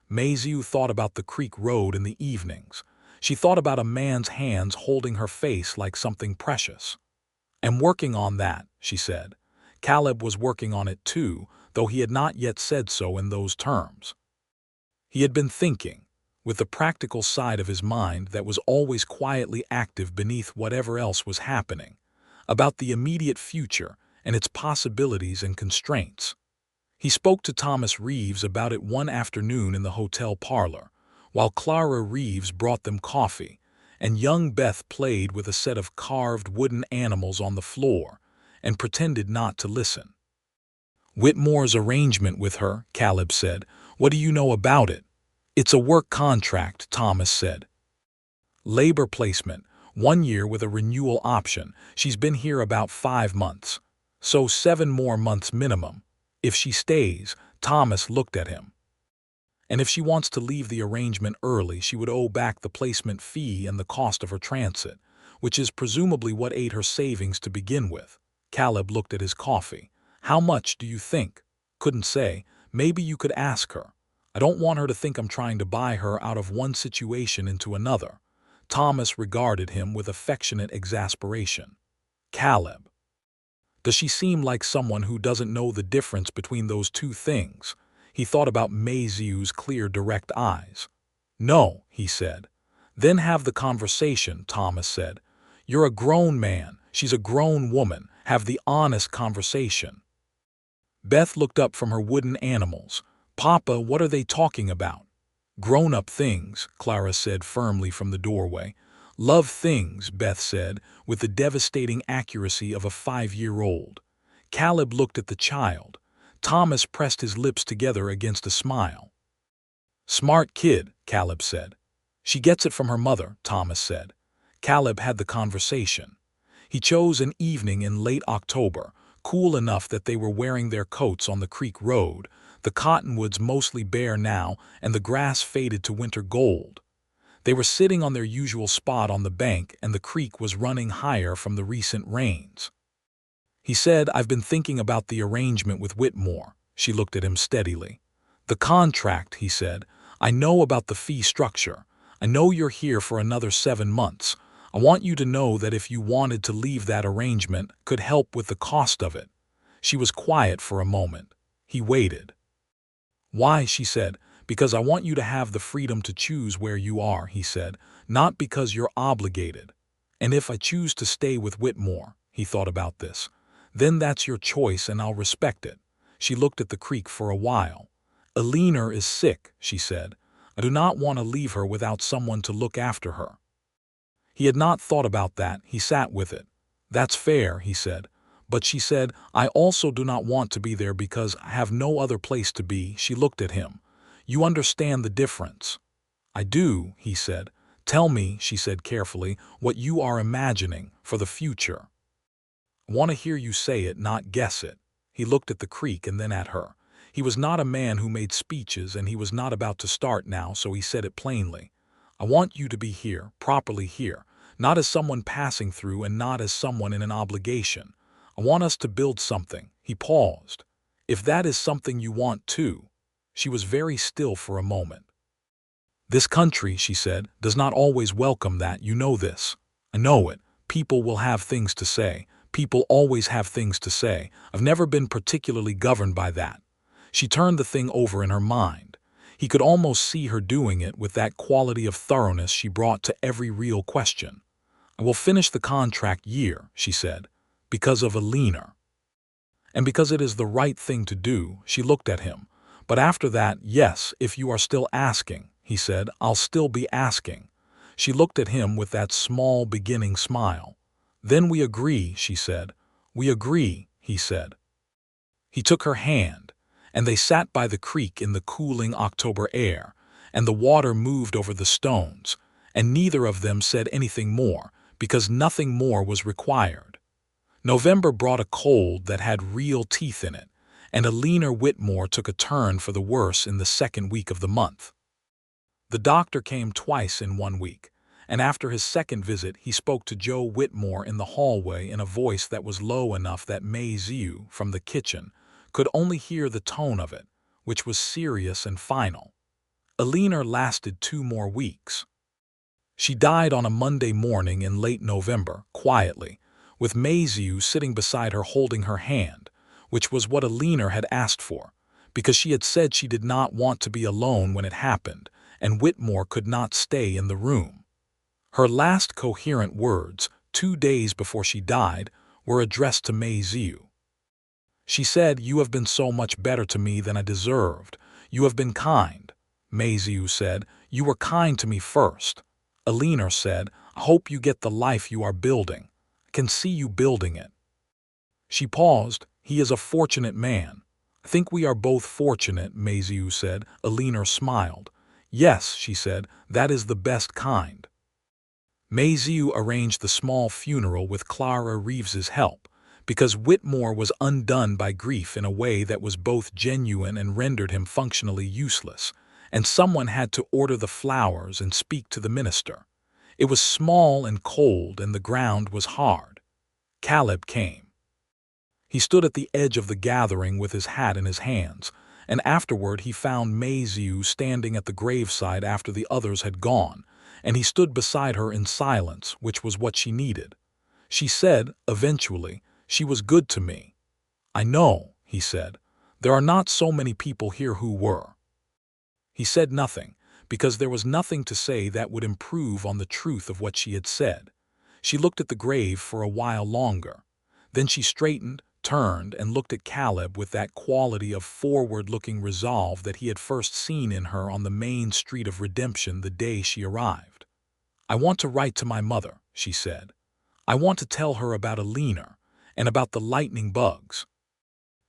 Mei Ziu thought about the creek road in the evenings. She thought about a man's hands holding her face like something precious. "I'm working on that," she said. Caleb was working on it too, though he had not yet said so in those terms. He had been thinking, with the practical side of his mind that was always quietly active beneath whatever else was happening, about the immediate future and its possibilities and constraints. He spoke to Thomas Reeves about it one afternoon in the hotel parlor, while Clara Reeves brought them coffee, and young Beth played with a set of carved wooden animals on the floor and pretended not to listen. "Whitmore's arrangement with her," Caleb said. "What do you know about it?" "It's a work contract," Thomas said. "Labor placement, 1 year with a renewal option. She's been here about 5 months. So 7 more months minimum. If she stays," Thomas looked at him. "And if she wants to leave the arrangement early, she would owe back the placement fee and the cost of her transit, which is presumably what ate her savings to begin with." Caleb looked at his coffee. "How much do you think?" "Couldn't say. Maybe you could ask her. I don't want her to think I'm trying to buy her out of one situation into another." Thomas regarded him with affectionate exasperation. "Caleb, does she seem like someone who doesn't know the difference between those two things?" He thought about Mei Ziu's clear, direct eyes. "No," he said. "Then have the conversation," Thomas said. "You're a grown man. She's a grown woman. Have the honest conversation." Beth looked up from her wooden animals. "Papa, what are they talking about?" "Grown-up things," Clara said firmly from the doorway. "Love things," Beth said, with the devastating accuracy of a 5-year-old. Caleb looked at the child. Thomas pressed his lips together against a smile. "Smart kid," Caleb said. "She gets it from her mother," Thomas said. Caleb had the conversation. He chose an evening in late October, cool enough that they were wearing their coats on the creek road, the cottonwoods mostly bare now, and the grass faded to winter gold. They were sitting on their usual spot on the bank, and the creek was running higher from the recent rains. He said, "I've been thinking about the arrangement with Whitmore." She looked at him steadily. "The contract," he said. "I know about the fee structure. I know you're here for another 7 months. I want you to know that if you wanted to leave, that arrangement could help with the cost of it." She was quiet for a moment. He waited. "Why?" she said. "Because I want you to have the freedom to choose where you are," he said, "not because you're obligated. And if I choose to stay with Whitmore," he thought about this, "then that's your choice and I'll respect it." She looked at the creek for a while. "Eleanor is sick," she said. "I do not want to leave her without someone to look after her." He had not thought about that. He sat with it. "That's fair," he said. "But," she said, "I also do not want to be there because I have no other place to be." She looked at him. "You understand the difference?" "I do," he said. "Tell me," she said carefully, "what you are imagining for the future. I want to hear you say it, not guess it." He looked at the creek and then at her. He was not a man who made speeches, and he was not about to start now, so he said it plainly. "I want you to be here, properly here, not as someone passing through and not as someone in an obligation. I want us to build something." He paused. "If that is something you want too." She was very still for a moment. "This country," she said, "does not always welcome that. You know this." "I know it. People will have things to say. People always have things to say. I've never been particularly governed by that." She turned the thing over in her mind. He could almost see her doing it with that quality of thoroughness she brought to every real question. "I will finish the contract year," she said, "because of Eleanor. And because it is the right thing to do." She looked at him. "But after that, yes, if you are still asking," he said, "I'll still be asking." She looked at him with that small beginning smile. "Then we agree," she said. "We agree," he said. He took her hand, and they sat by the creek in the cooling October air, and the water moved over the stones, and neither of them said anything more, because nothing more was required. November brought a cold that had real teeth in it, and Eleanor Whitmore took a turn for the worse in the second week of the month. The doctor came twice in 1 week, and after his second visit he spoke to Joe Whitmore in the hallway in a voice that was low enough that Ziu, from the kitchen, could only hear the tone of it, which was serious and final. Eleanor lasted 2 more weeks. She died on a Monday morning in late November, quietly, with Ziu sitting beside her holding her hand, which was what Eleanor had asked for, because she had said she did not want to be alone when it happened, and Whitmore could not stay in the room. Her last coherent words, 2 days before she died, were addressed to Ziu. She said, "You have been so much better to me than I deserved. You have been kind." Ziu said, "You were kind to me first." Eleanor said, "I hope you get the life you are building. I can see you building it." She paused. "He is a fortunate man." "I think we are both fortunate," Ziu said. Eleanor smiled. "Yes," she said, "that is the best kind." Ziu arranged the small funeral with Clara Reeves's help, because Whitmore was undone by grief in a way that was both genuine and rendered him functionally useless, and someone had to order the flowers and speak to the minister. It was small and cold, and the ground was hard. Caleb came. He stood at the edge of the gathering with his hat in his hands, and afterward he found Ziu standing at the graveside after the others had gone, and he stood beside her in silence, which was what she needed. She said, eventually, "She was good to me." "I know," he said. "There are not so many people here who were." He said nothing, because there was nothing to say that would improve on the truth of what she had said. She looked at the grave for a while longer. Then she straightened, turned, and looked at Caleb with that quality of forward-looking resolve that he had first seen in her on the main street of Redemption the day she arrived. "I want to write to my mother," she said. "I want to tell her about Eleanor, and about the lightning bugs."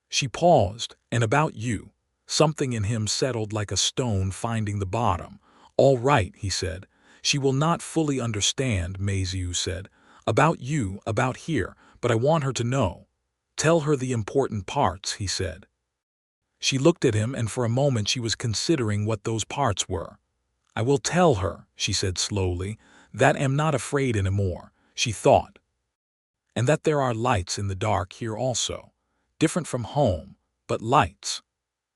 She paused. "And about you." Something in him settled like a stone finding the bottom. "All right," he said. "She will not fully understand," Ziu said. About you, about here, but I want her to know. Tell her the important parts, he said. She looked at him, and for a moment she was considering what those parts were. I will tell her, she said slowly, that am not afraid anymore, she thought. And that there are lights in the dark here also. Different from home, but lights.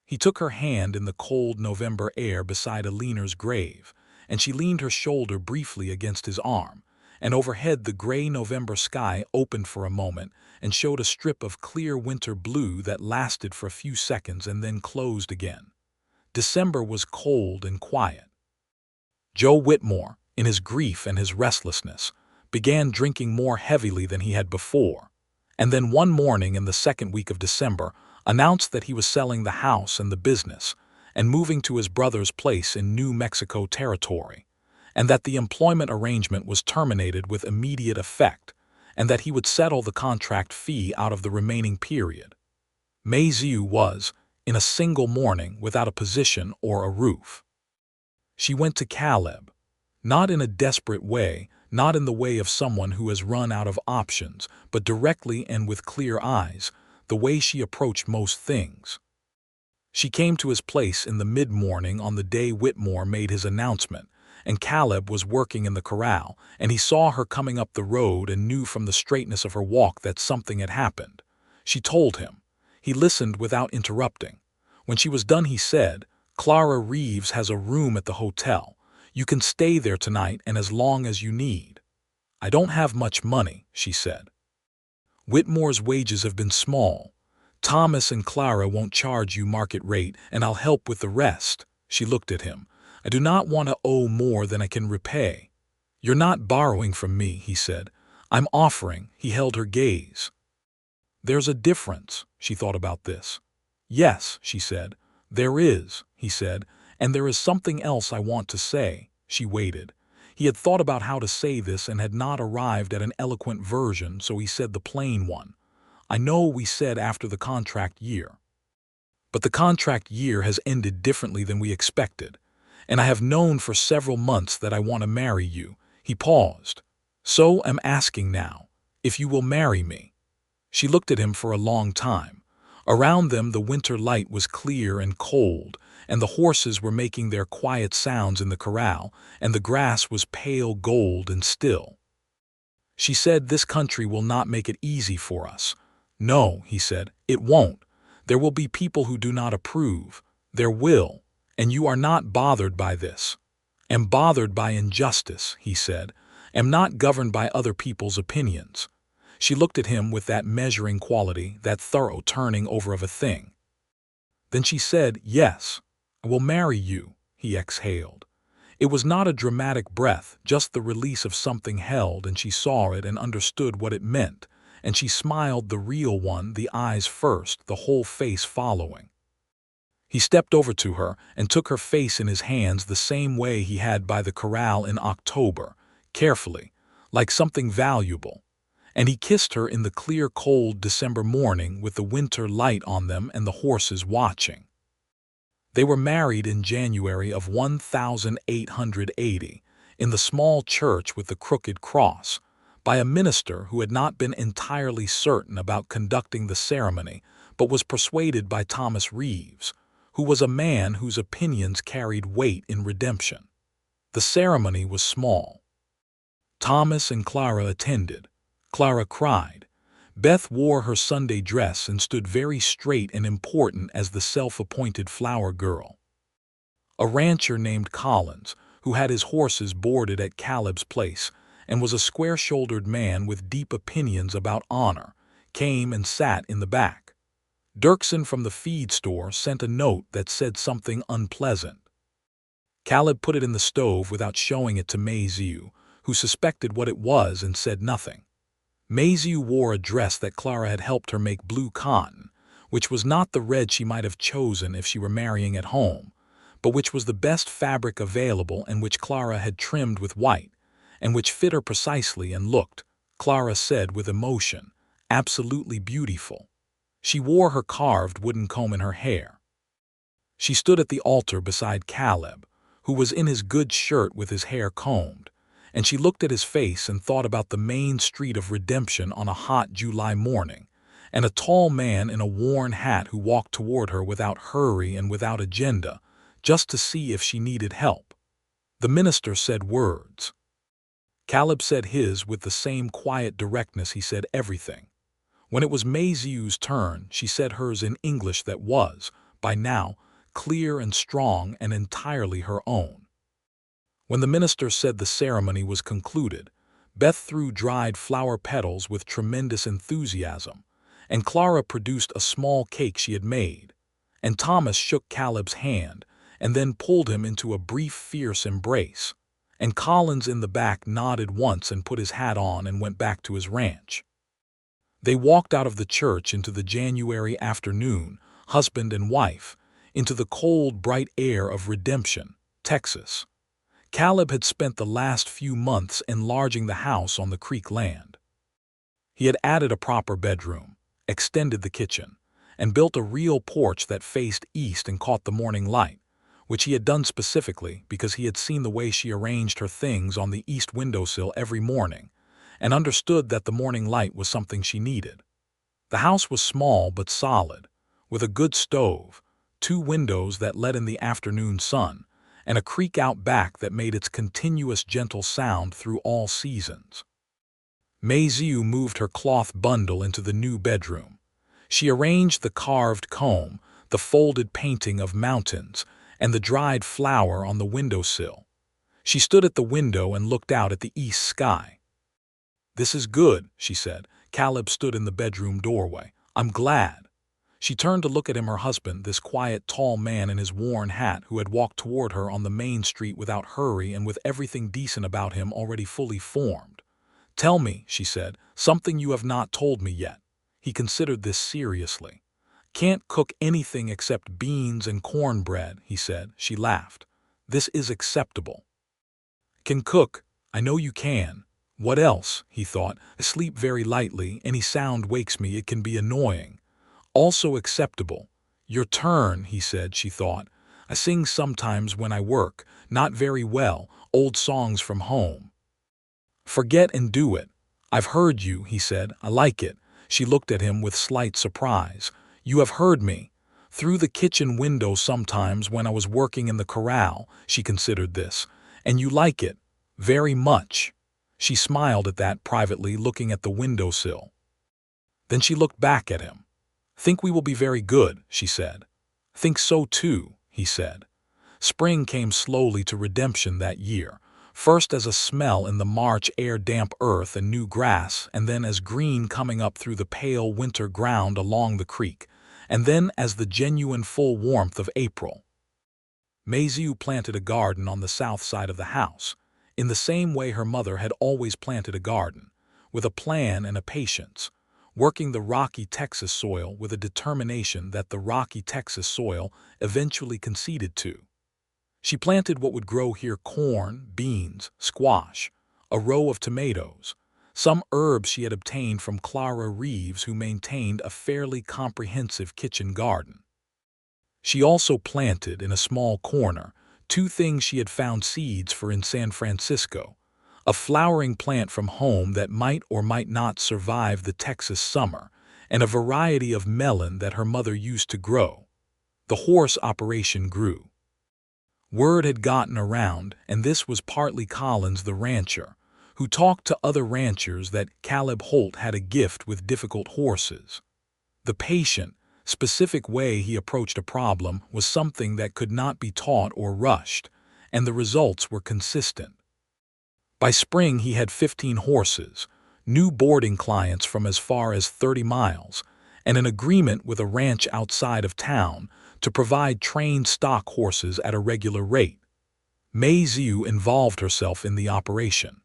He took her hand in the cold November air beside Alina's grave, and she leaned her shoulder briefly against his arm, and overhead the gray November sky opened for a moment and showed a strip of clear winter blue that lasted for a few seconds and then closed again. December was cold and quiet. Joe Whitmore, in his grief and his restlessness, began drinking more heavily than he had before, and then one morning in the second week of December announced that he was selling the house and the business and moving to his brother's place in New Mexico territory, and that the employment arrangement was terminated with immediate effect, and that he would settle the contract fee out of the remaining period. Mazieu was, in a single morning, without a position or a roof. She went to Caleb, not in a desperate way, not in the way of someone who has run out of options, but directly and with clear eyes, the way she approached most things. She came to his place in the mid-morning on the day Whitmore made his announcement, and Caleb was working in the corral, and he saw her coming up the road and knew from the straightness of her walk that something had happened. She told him. He listened without interrupting. When she was done, he said, "Clara Reeves has a room at the hotel. You can stay there tonight and as long as you need." "I don't have much money," she said. "Whitmore's wages have been small. Thomas and Clara won't charge you market rate, and I'll help with the rest." She looked at him. "I do not want to owe more than I can repay." "You're not borrowing from me," he said. "I'm offering." He held her gaze. "There's a difference." She thought about this. "Yes," she said. "There is," he said, "and there is something else I want to say." She waited. He had thought about how to say this and had not arrived at an eloquent version, so he said the plain one. "I know we said after the contract year. But the contract year has ended differently than we expected, and I have known for several months that I want to marry you." He paused. "So am asking now, if you will marry me." She looked at him for a long time. Around them the winter light was clear and cold, and the horses were making their quiet sounds in the corral, and the grass was pale gold and still. She said, "This country will not make it easy for us." "No," he said, "it won't. There will be people who do not approve. There will. And you are not bothered by this." "Am bothered by injustice," he said. "Am not governed by other people's opinions." She looked at him with that measuring quality, that thorough turning over of a thing. Then she said, "Yes, I will marry you," he exhaled. It was not a dramatic breath, just the release of something held, and she saw it and understood what it meant, and she smiled, the real one, the eyes first, the whole face following. He stepped over to her and took her face in his hands the same way he had by the corral in October, carefully, like something valuable. And he kissed her in the clear, cold December morning with the winter light on them and the horses watching. They were married in January of 1880, in the small church with the crooked cross, by a minister who had not been entirely certain about conducting the ceremony, but was persuaded by Thomas Reeves, who was a man whose opinions carried weight in redemption. The ceremony was small. Thomas and Clara attended. Clara cried. Beth wore her Sunday dress and stood very straight and important as the self-appointed flower girl. A rancher named Collins, who had his horses boarded at Caleb's place and was a square-shouldered man with deep opinions about honor, came and sat in the back. Dirksen from the feed store sent a note that said something unpleasant. Caleb put it in the stove without showing it to Mazieu, who suspected what it was and said nothing. Mazieu wore a dress that Clara had helped her make blue cotton, which was not the red she might have chosen if she were marrying at home, but which was the best fabric available and which Clara had trimmed with white, and which fit her precisely and looked, Clara said with emotion, absolutely beautiful. She wore her carved wooden comb in her hair. She stood at the altar beside Caleb, who was in his good shirt with his hair combed, and she looked at his face and thought about the main street of Redemption on a hot July morning, and a tall man in a worn hat who walked toward her without hurry and without agenda, just to see if she needed help. The minister said words. Caleb said his with the same quiet directness he said everything. When it was Mayziu's turn, she said hers in English that was, by now, clear and strong and entirely her own. When the minister said the ceremony was concluded, Beth threw dried flower petals with tremendous enthusiasm, and Clara produced a small cake she had made, and Thomas shook Caleb's hand and then pulled him into a brief fierce embrace, and Collins in the back nodded once and put his hat on and went back to his ranch. They walked out of the church into the January afternoon, husband and wife, into the cold, bright air of Redemption, Texas. Caleb had spent the last few months enlarging the house on the creek land. He had added a proper bedroom, extended the kitchen, and built a real porch that faced east and caught the morning light, which he had done specifically because he had seen the way she arranged her things on the east windowsill every morning, and understood that the morning light was something she needed. The house was small but solid, with a good stove, 2 windows that let in the afternoon sun, and a creek out back that made its continuous gentle sound through all seasons. Mayziu moved her cloth bundle into the new bedroom. She arranged the carved comb, the folded painting of mountains, and the dried flower on the windowsill. She stood at the window and looked out at the east sky. "This is good," she said. Caleb stood in the bedroom doorway. "I'm glad." She turned to look at him, her husband, this quiet, tall man in his worn hat who had walked toward her on the main street without hurry and with everything decent about him already fully formed. "Tell me," she said, "something you have not told me yet." He considered this seriously. "Can't cook anything except beans and cornbread," he said. She laughed. "This is acceptable." "Can cook. I know you can. What else?" he thought. "I sleep very lightly. Any sound wakes me. It can be annoying." "Also acceptable." "Your turn," he said, she thought. "I sing sometimes when I work, not very well, old songs from home." "Forget and do it." "I've heard you," he said. "I like it." She looked at him with slight surprise. "You have heard me." "Through the kitchen window sometimes when I was working in the corral," she considered this. "And you like it?" "Very much." She smiled at that privately, looking at the windowsill. Then she looked back at him. "Think we will be very good," she said. "Think so too," he said. Spring came slowly to Redemption that year, first as a smell in the March air, damp earth and new grass, and then as green coming up through the pale winter ground along the creek, and then as the genuine full warmth of April. Mayziu planted a garden on the south side of the house, in the same way her mother had always planted a garden, with a plan and a patience, working the rocky Texas soil with a determination that the rocky Texas soil eventually conceded to. She planted what would grow here: corn, beans, squash, a row of tomatoes, some herbs she had obtained from Clara Reeves, who maintained a fairly comprehensive kitchen garden. She also planted, in a small corner, 2 things she had found seeds for in San Francisco: a flowering plant from home that might or might not survive the Texas summer, and a variety of melon that her mother used to grow. The horse operation grew. Word had gotten around, and this was partly Collins the rancher, who talked to other ranchers, that Caleb Holt had a gift with difficult horses. The patient, specific way he approached a problem was something that could not be taught or rushed, and the results were consistent. By spring he had 15 horses, new boarding clients from as far as 30 miles, and an agreement with a ranch outside of town to provide trained stock horses at a regular rate. Mayziu involved herself in the operation.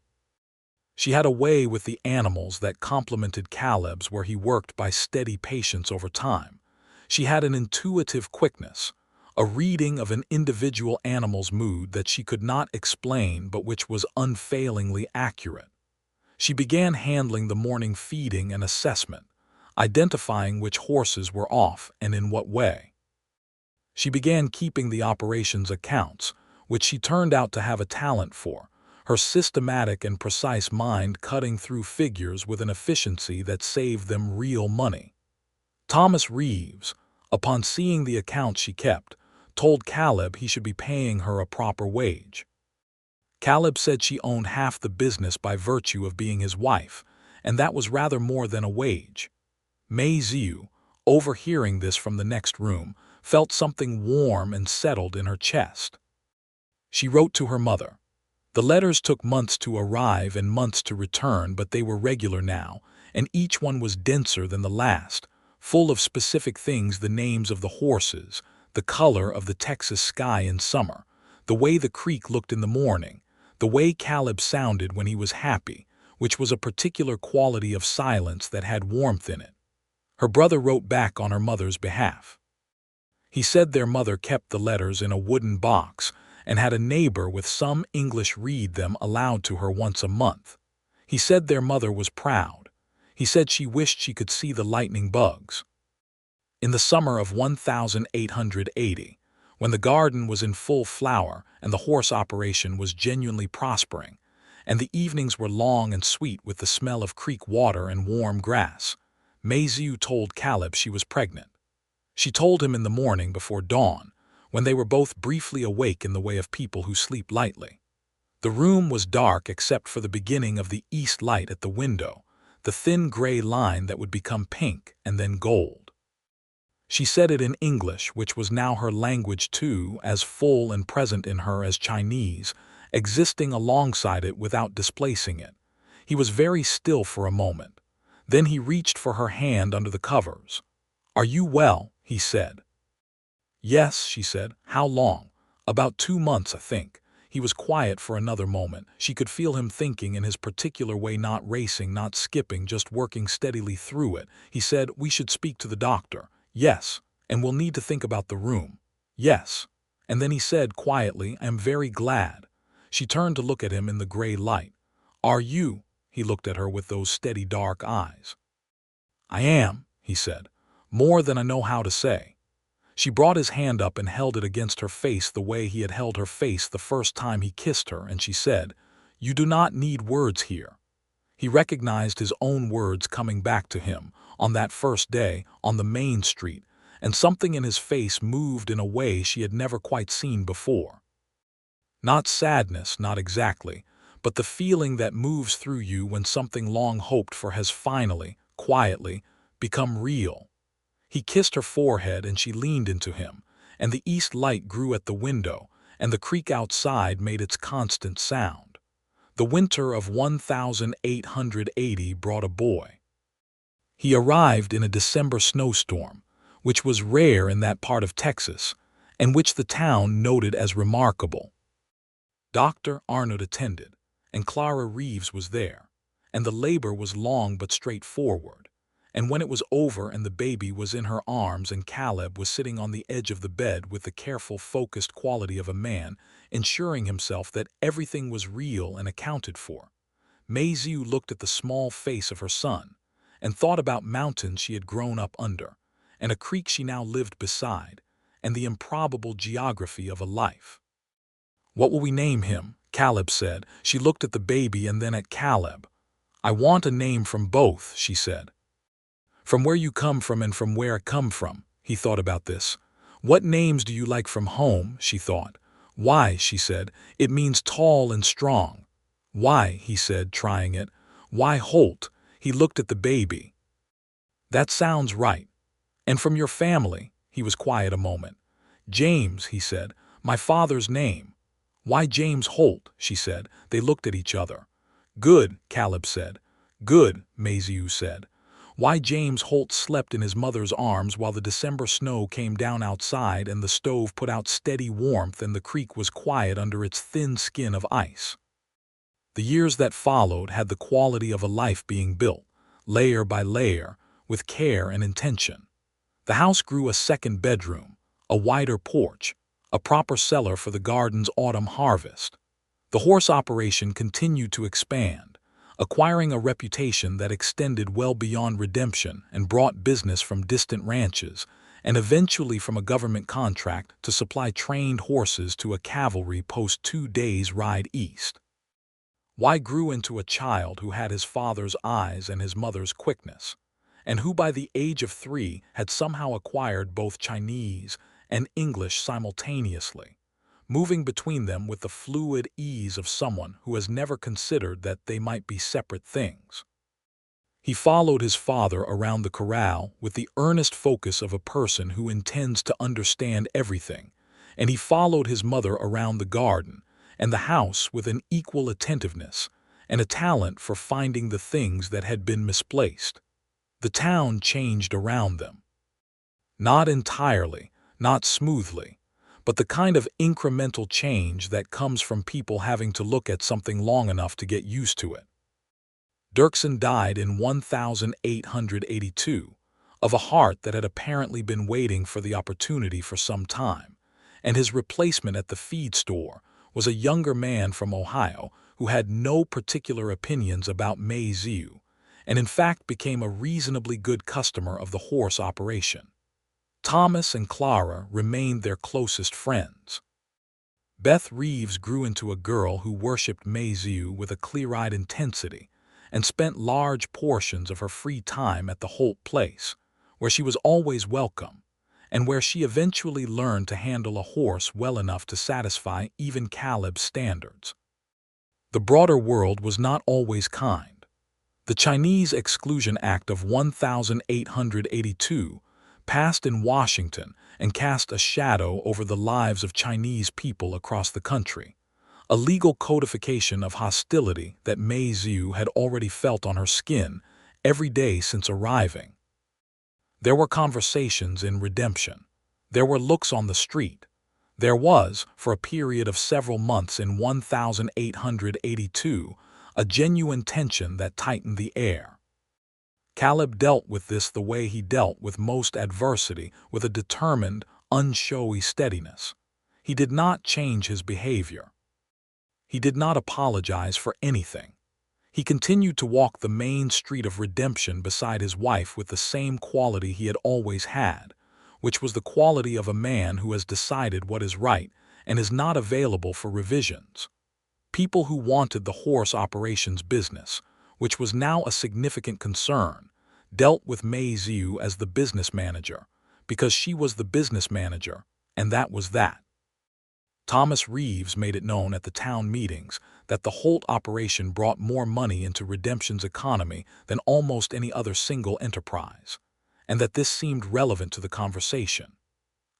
She had a way with the animals that complemented Caleb's, where he worked by steady patience over time. She had an intuitive quickness, a reading of an individual animal's mood that she could not explain but which was unfailingly accurate. She began handling the morning feeding and assessment, identifying which horses were off and in what way. She began keeping the operations accounts, which she turned out to have a talent for. her systematic and precise mind cutting through figures with an efficiency that saved them real money. Thomas Reeves, upon seeing the account she kept, told Caleb he should be paying her a proper wage. Caleb said she owned half the business by virtue of being his wife, and that was rather more than a wage. Mei Ziu, overhearing this from the next room, felt something warm and settled in her chest. She wrote to her mother. The letters took months to arrive and months to return, but they were regular now, and each one was denser than the last, full of specific things: the names of the horses, the color of the Texas sky in summer, the way the creek looked in the morning, the way Caleb sounded when he was happy, which was a particular quality of silence that had warmth in it. Her brother wrote back on her mother's behalf. He said their mother kept the letters in a wooden box and had a neighbor with some English read them aloud to her once a month. He said their mother was proud. He said she wished she could see the lightning bugs. In the summer of 1880, when the garden was in full flower and the horse operation was genuinely prospering, and the evenings were long and sweet with the smell of creek water and warm grass, Mei Ziu told Caleb she was pregnant. She told him in the morning before dawn, when they were both briefly awake in the way of people who sleep lightly. The room was dark except for the beginning of the east light at the window, the thin gray line that would become pink and then gold. She said it in English, which was now her language too, as full and present in her as Chinese, existing alongside it without displacing it. He was very still for a moment. Then he reached for her hand under the covers. "Are you well?" he said. "Yes," she said. "How long?" "About 2 months, I think." He was quiet for another moment. She could feel him thinking in his particular way, not racing, not skipping, just working steadily through it. He said, "We should speak to the doctor." "Yes, and we'll need to think about the room." "Yes." And then he said quietly, "I am very glad." She turned to look at him in the gray light. "Are you?" He looked at her with those steady dark eyes. "I am," he said, "more than I know how to say." She brought his hand up and held it against her face the way he had held her face the first time he kissed her, and she said, "You do not need words here." He recognized his own words coming back to him on that first day on the main street, and something in his face moved in a way she had never quite seen before. Not sadness, not exactly, but the feeling that moves through you when something long hoped for has finally, quietly, become real. He kissed her forehead and she leaned into him, and the east light grew at the window, and the creek outside made its constant sound. The winter of 1880 brought a boy. He arrived in a December snowstorm, which was rare in that part of Texas, and which the town noted as remarkable. Dr. Arnold attended, and Clara Reeves was there, and the labor was long but straightforward. And when it was over and the baby was in her arms and Caleb was sitting on the edge of the bed with the careful, focused quality of a man, ensuring himself that everything was real and accounted for, Mei Ziu looked at the small face of her son and thought about mountains she had grown up under, and a creek she now lived beside, and the improbable geography of a life. "What will we name him?" Caleb said. She looked at the baby and then at Caleb. "I want a name from both," she said. "From where you come from and from where I come from." He thought about this. "What names do you like from home?" she thought. "Why," she said, "it means tall and strong." "Why," he said, trying it. "Why Holt?" He looked at the baby. "That sounds right. And from your family?" He was quiet a moment. "James," he said, "my father's name." "Why James Holt?" she said. They looked at each other. "Good," Caleb said. "Good," Mei Ziu said. Why James Holt slept in his mother's arms while the December snow came down outside and the stove put out steady warmth and the creek was quiet under its thin skin of ice. The years that followed had the quality of a life being built, layer by layer, with care and intention. The house grew a second bedroom, a wider porch, a proper cellar for the garden's autumn harvest. The horse operation continued to expand, acquiring a reputation that extended well beyond redemption and brought business from distant ranches, and eventually from a government contract to supply trained horses to a cavalry post 2 days' ride east. Why grew into a child who had his father's eyes and his mother's quickness, and who by the age of 3 had somehow acquired both Chinese and English simultaneously, moving between them with the fluid ease of someone who has never considered that they might be separate things. He followed his father around the corral with the earnest focus of a person who intends to understand everything, and he followed his mother around the garden and the house with an equal attentiveness and a talent for finding the things that had been misplaced. The town changed around them. Not entirely, not smoothly, but the kind of incremental change that comes from people having to look at something long enough to get used to it. Dirksen died in 1882 of a heart that had apparently been waiting for the opportunity for some time, and his replacement at the feed store was a younger man from Ohio who had no particular opinions about Mei Ziu, and in fact became a reasonably good customer of the horse operation. Thomas and Clara remained their closest friends. Beth Reeves grew into a girl who worshipped Mei Ziu with a clear-eyed intensity and spent large portions of her free time at the Holt place, where she was always welcome, and where she eventually learned to handle a horse well enough to satisfy even Caleb's standards. The broader world was not always kind. The Chinese Exclusion Act of 1882 passed in Washington and cast a shadow over the lives of Chinese people across the country, a legal codification of hostility that Mei Ziu had already felt on her skin every day since arriving. There were conversations in redemption. There were looks on the street. There was, for a period of several months in 1882, a genuine tension that tightened the air. Caleb dealt with this the way he dealt with most adversity, with a determined, unshowy steadiness. He did not change his behavior. He did not apologize for anything. He continued to walk the main street of redemption beside his wife with the same quality he had always had, which was the quality of a man who has decided what is right and is not available for revisions. People who wanted the horse operations business, which was now a significant concern, dealt with Mei Ziu as the business manager, because she was the business manager, and that was that. Thomas Reeves made it known at the town meetings that the Holt operation brought more money into Redemption's economy than almost any other single enterprise, and that this seemed relevant to the conversation.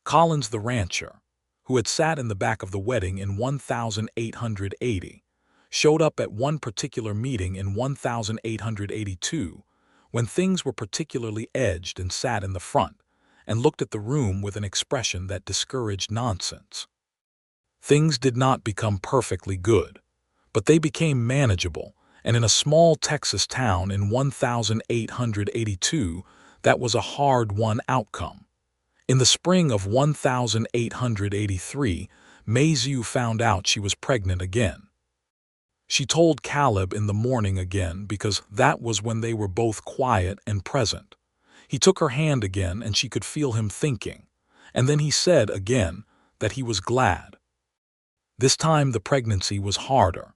Collins the rancher, who had sat in the back of the wedding in 1880, showed up at one particular meeting in 1882 when things were particularly edged and sat in the front and looked at the room with an expression that discouraged nonsense. Things did not become perfectly good, but they became manageable, and in a small Texas town in 1882, that was a hard-won outcome. In the spring of 1883, Mei Ziu found out she was pregnant again. She told Caleb in the morning again because that was when they were both quiet and present. He took her hand again and she could feel him thinking, and then he said again that he was glad. This time the pregnancy was harder.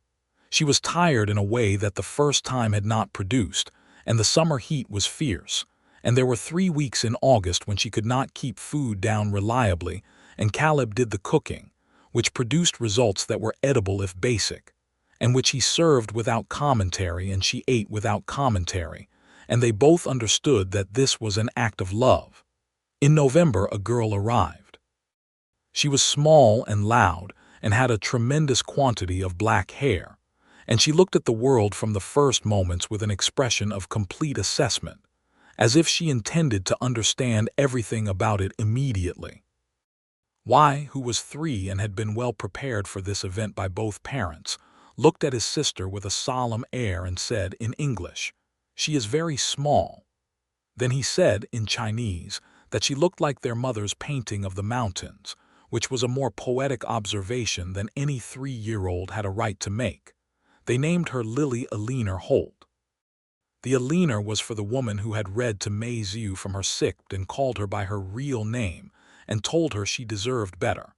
She was tired in a way that the first time had not produced, and the summer heat was fierce, and there were 3 weeks in August when she could not keep food down reliably, and Caleb did the cooking, which produced results that were edible if basic, and which he served without commentary and she ate without commentary, and they both understood that this was an act of love. In November, a girl arrived. She was small and loud, and had a tremendous quantity of black hair, and she looked at the world from the first moments with an expression of complete assessment, as if she intended to understand everything about it immediately. Y, who was 3 and had been well prepared for this event by both parents, looked at his sister with a solemn air and said in English, "She is very small." Then he said in Chinese that she looked like their mother's painting of the mountains, which was a more poetic observation than any 3-year-old had a right to make. They named her Lily Aliner Holt. The Aliner was for the woman who had read to Mei Ziu from her sick and called her by her real name and told her she deserved better.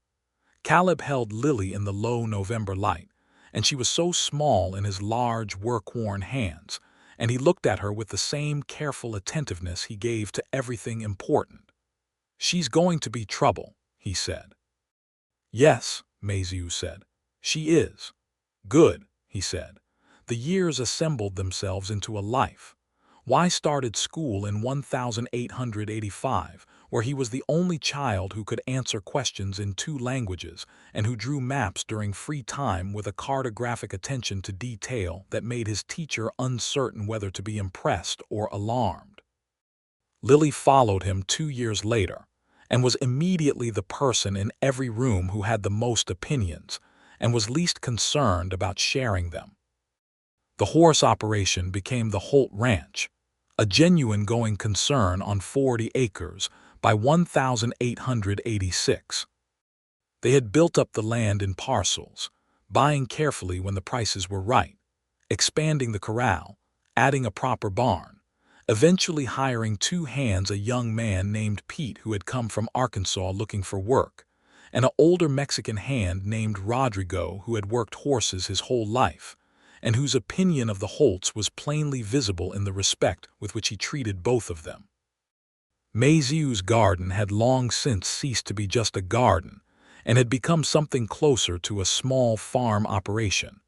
Caleb held Lily in the low November light, and she was so small in his large, work-worn hands, and he looked at her with the same careful attentiveness he gave to everything important. "She's going to be trouble," he said. "Yes," Maiziu said. "She is." "Good," he said. The years assembled themselves into a life. Y started school in 1885, where he was the only child who could answer questions in 2 languages and who drew maps during free time with a cartographic attention to detail that made his teacher uncertain whether to be impressed or alarmed. Lily followed him 2 years later and was immediately the person in every room who had the most opinions and was least concerned about sharing them. The horse operation became the Holt Ranch, a genuine going concern on 40 acres by 1886. They had built up the land in parcels, buying carefully when the prices were right, expanding the corral, adding a proper barn, eventually hiring 2 hands, a young man named Pete who had come from Arkansas looking for work, and an older Mexican hand named Rodrigo who had worked horses his whole life, and whose opinion of the Holts was plainly visible in the respect with which he treated both of them. Maiziu's garden had long since ceased to be just a garden and had become something closer to a small farm operation,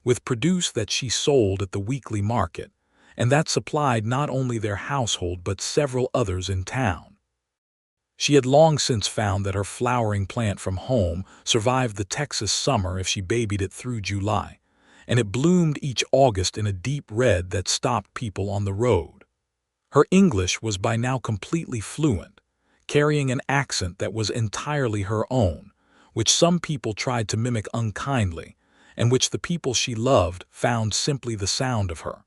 with produce that she sold at the weekly market, and that supplied not only their household but several others in town. She had long since found that her flowering plant from home survived the Texas summer if she babied it through July, and it bloomed each August in a deep red that stopped people on the road. Her English was by now completely fluent, carrying an accent that was entirely her own, which some people tried to mimic unkindly, and which the people she loved found simply the sound of her.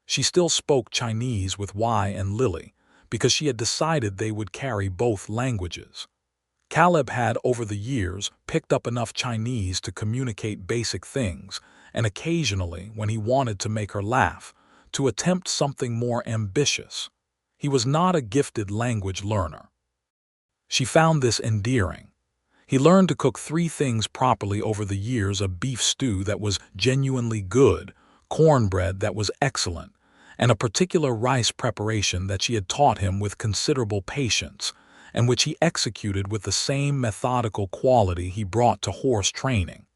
She still spoke Chinese with Y and Lily, because she had decided they would carry both languages. Caleb had, over the years, picked up enough Chinese to communicate basic things, and occasionally, when he wanted to make her laugh, to attempt something more ambitious. He was not a gifted language learner. She found this endearing. He learned to cook 3 things properly over the years: a beef stew that was genuinely good, cornbread that was excellent, and a particular rice preparation that she had taught him with considerable patience, and which he executed with the same methodical quality he brought to horse training.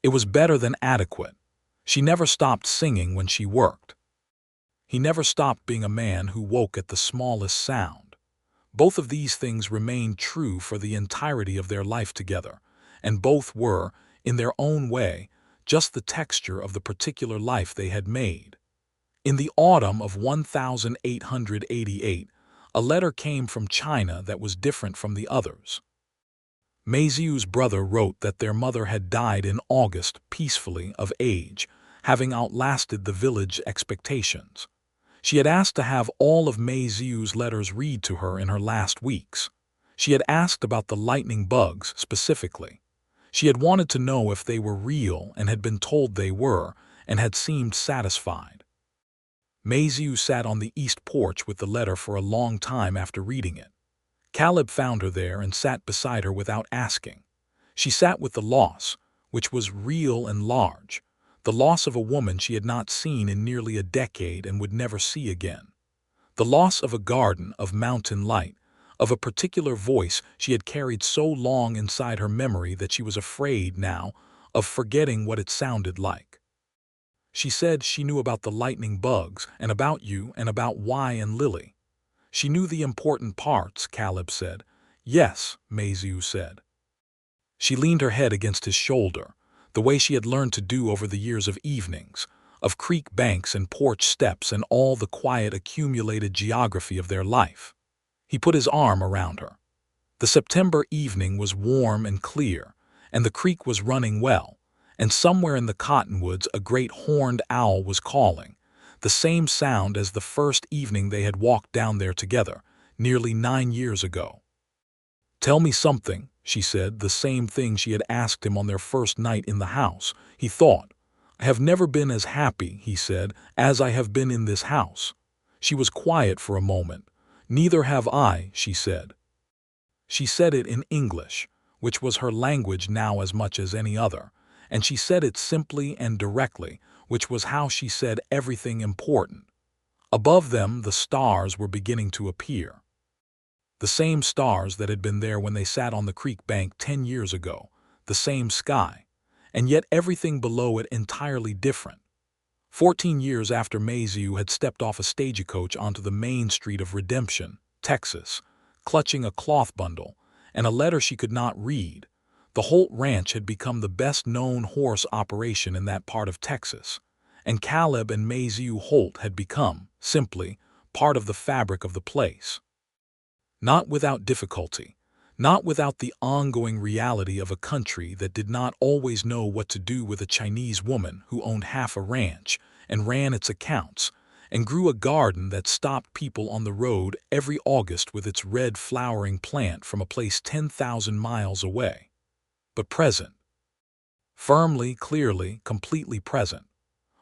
It was better than adequate. She never stopped singing when she worked. He never stopped being a man who woke at the smallest sound. Both of these things remained true for the entirety of their life together, and both were, in their own way, just the texture of the particular life they had made. In the autumn of 1888, a letter came from China that was different from the others. Maiziu's brother wrote that their mother had died in August peacefully of age, having outlasted the village expectations. She had asked to have all of Maiziu's letters read to her in her last weeks. She had asked about the lightning bugs specifically. She had wanted to know if they were real and had been told they were, and had seemed satisfied. Maiziu sat on the east porch with the letter for a long time after reading it. Caleb found her there and sat beside her without asking. She sat with the loss, which was real and large, the loss of a woman she had not seen in nearly a decade and would never see again. The loss of a garden, of mountain light, of a particular voice she had carried so long inside her memory that she was afraid now of forgetting what it sounded like. She said she knew about the lightning bugs and about you and about Y and Lily. She knew the important parts, Caleb said. Yes, Maiziu said. She leaned her head against his shoulder, the way she had learned to do over the years of evenings, of creek banks and porch steps and all the quiet accumulated geography of their life. He put his arm around her. The September evening was warm and clear, and the creek was running well, and somewhere in the cottonwoods a great horned owl was calling, the same sound as the first evening they had walked down there together, nearly 9 years ago. "Tell me something," she said, the same thing she had asked him on their first night in the house. He thought. "I have never been as happy," he said, "as I have been in this house." She was quiet for a moment. "Neither have I," she said. She said it in English, which was her language now as much as any other, and she said it simply and directly, which was how she said everything important. Above them, the stars were beginning to appear. The same stars that had been there when they sat on the creek bank 10 years ago, the same sky, and yet everything below it entirely different. 14 years after Mazieu had stepped off a stagecoach onto the main street of Redemption, Texas, clutching a cloth bundle and a letter she could not read, the Holt Ranch had become the best-known horse operation in that part of Texas, and Caleb and Mazieu Holt had become, simply, part of the fabric of the place. Not without difficulty, not without the ongoing reality of a country that did not always know what to do with a Chinese woman who owned half a ranch and ran its accounts and grew a garden that stopped people on the road every August with its red flowering plant from a place 10,000 miles away. But present. Firmly, clearly, completely present.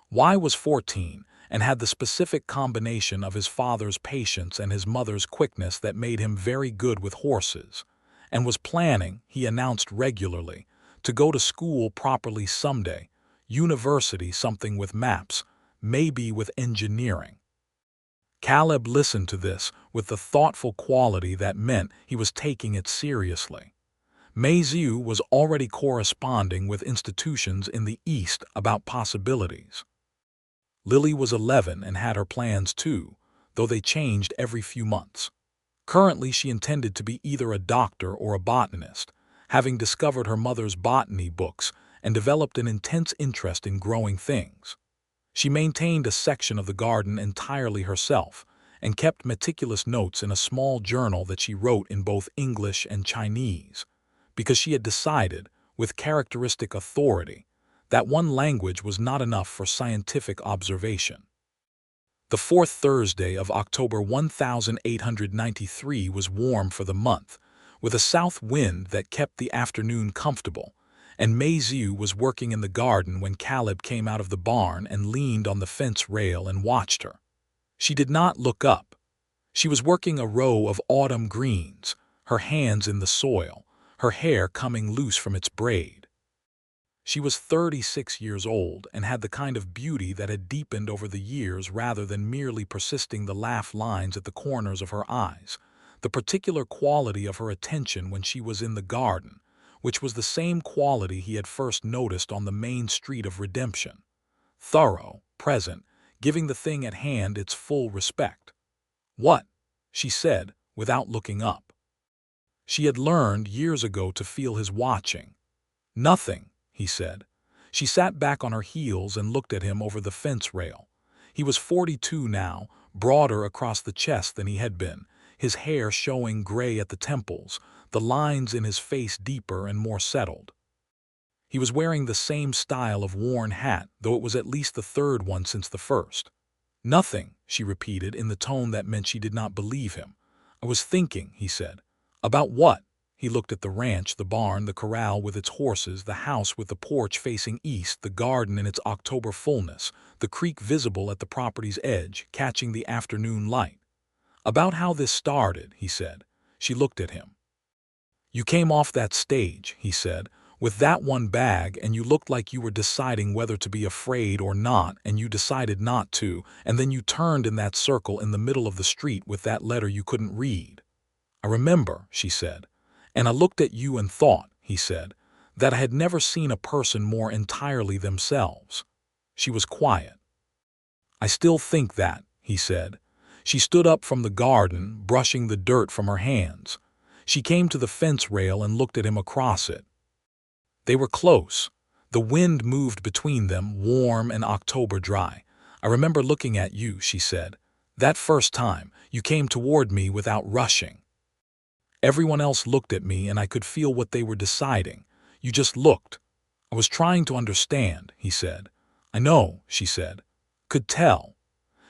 Y was 14 and had the specific combination of his father's patience and his mother's quickness that made him very good with horses, and was planning, he announced regularly, to go to school properly someday, university something with maps, maybe with engineering. Caleb listened to this with the thoughtful quality that meant he was taking it seriously. Mazieu was already corresponding with institutions in the East about possibilities. Lily was 11 and had her plans too, though they changed every few months. Currently, she intended to be either a doctor or a botanist, having discovered her mother's botany books and developed an intense interest in growing things. She maintained a section of the garden entirely herself and kept meticulous notes in a small journal that she wrote in both English and Chinese, because she had decided, with characteristic authority, that one language was not enough for scientific observation. The fourth Thursday of October 1893 was warm for the month, with a south wind that kept the afternoon comfortable, and Mazieu was working in the garden when Caleb came out of the barn and leaned on the fence rail and watched her. She did not look up. She was working a row of autumn greens, her hands in the soil, her hair coming loose from its braid. She was 36 years old and had the kind of beauty that had deepened over the years rather than merely persisting the laugh lines at the corners of her eyes, the particular quality of her attention when she was in the garden, which was the same quality he had first noticed on the main street of Redemption. Thorough, present, giving the thing at hand its full respect. "What?" she said, without looking up. She had learned years ago to feel his watching. "Nothing," he said. She sat back on her heels and looked at him over the fence rail. He was 42 now, broader across the chest than he had been, his hair showing gray at the temples, the lines in his face deeper and more settled. He was wearing the same style of worn hat, though it was at least the third one since the first. "Nothing," she repeated in the tone that meant she did not believe him. "I was thinking," he said. "About what?" He looked at the ranch, the barn, the corral with its horses, the house with the porch facing east, the garden in its October fullness, the creek visible at the property's edge, catching the afternoon light. "About how this started," he said. She looked at him. "You came off that stage," he said, "with that one bag, and you looked like you were deciding whether to be afraid or not, and you decided not to, and then you turned in that circle in the middle of the street with that letter you couldn't read." "I remember," she said. "And I looked at you and thought," he said, "that I had never seen a person more entirely themselves." She was quiet. "I still think that," he said. She stood up from the garden, brushing the dirt from her hands. She came to the fence rail and looked at him across it. They were close. The wind moved between them, warm and October dry. "I remember looking at you," she said. "That first time, you came toward me without rushing. Everyone else looked at me and I could feel what they were deciding. You just looked. I was trying to understand," he said. "I know," she said. "Could tell."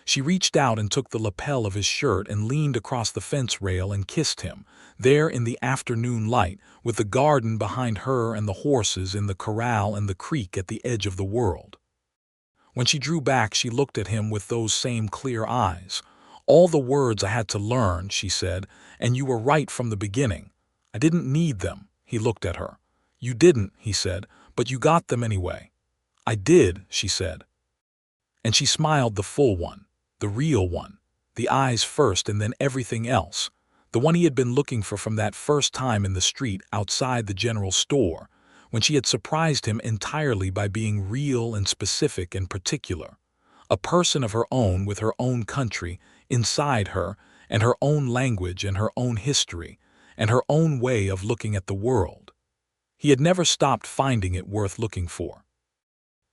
She reached out and took the lapel of his shirt and leaned across the fence rail and kissed him, there in the afternoon light, with the garden behind her and the horses in the corral and the creek at the edge of the world. When she drew back, she looked at him with those same clear eyes. "All the words I had to learn," she said, "and you were right from the beginning. I didn't need them." He looked at her. "You didn't," he said, But you got them anyway. I did, she said. And she smiled, the full one, the real one, the eyes first and then everything else, the one he had been looking for from that first time in the street outside the general store, when she had surprised him entirely by being real and specific and particular, a person of her own with her own country inside her and her own language and her own history and her own way of looking at the world. He had never stopped finding it worth looking for.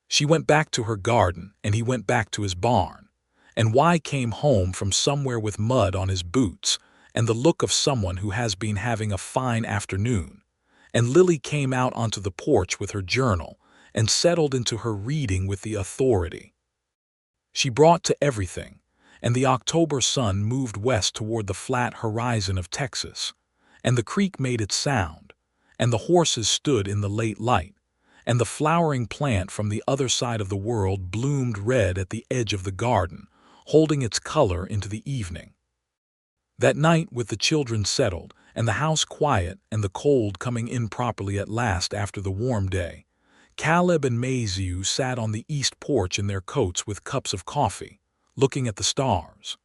She went back to her garden, and he went back to his barn, and Y came home from somewhere with mud on his boots and the look of someone who has been having a fine afternoon, and Lily came out onto the porch with her journal and settled into her reading with the authority she brought to everything, and the October sun moved west toward the flat horizon of Texas, and the creek made its sound, and the horses stood in the late light, and the flowering plant from the other side of the world bloomed red at the edge of the garden, holding its color into the evening. That night, with the children settled, and the house quiet and the cold coming in properly at last after the warm day, Caleb and Mazieu sat on the east porch in their coats with cups of coffee, looking at the stars.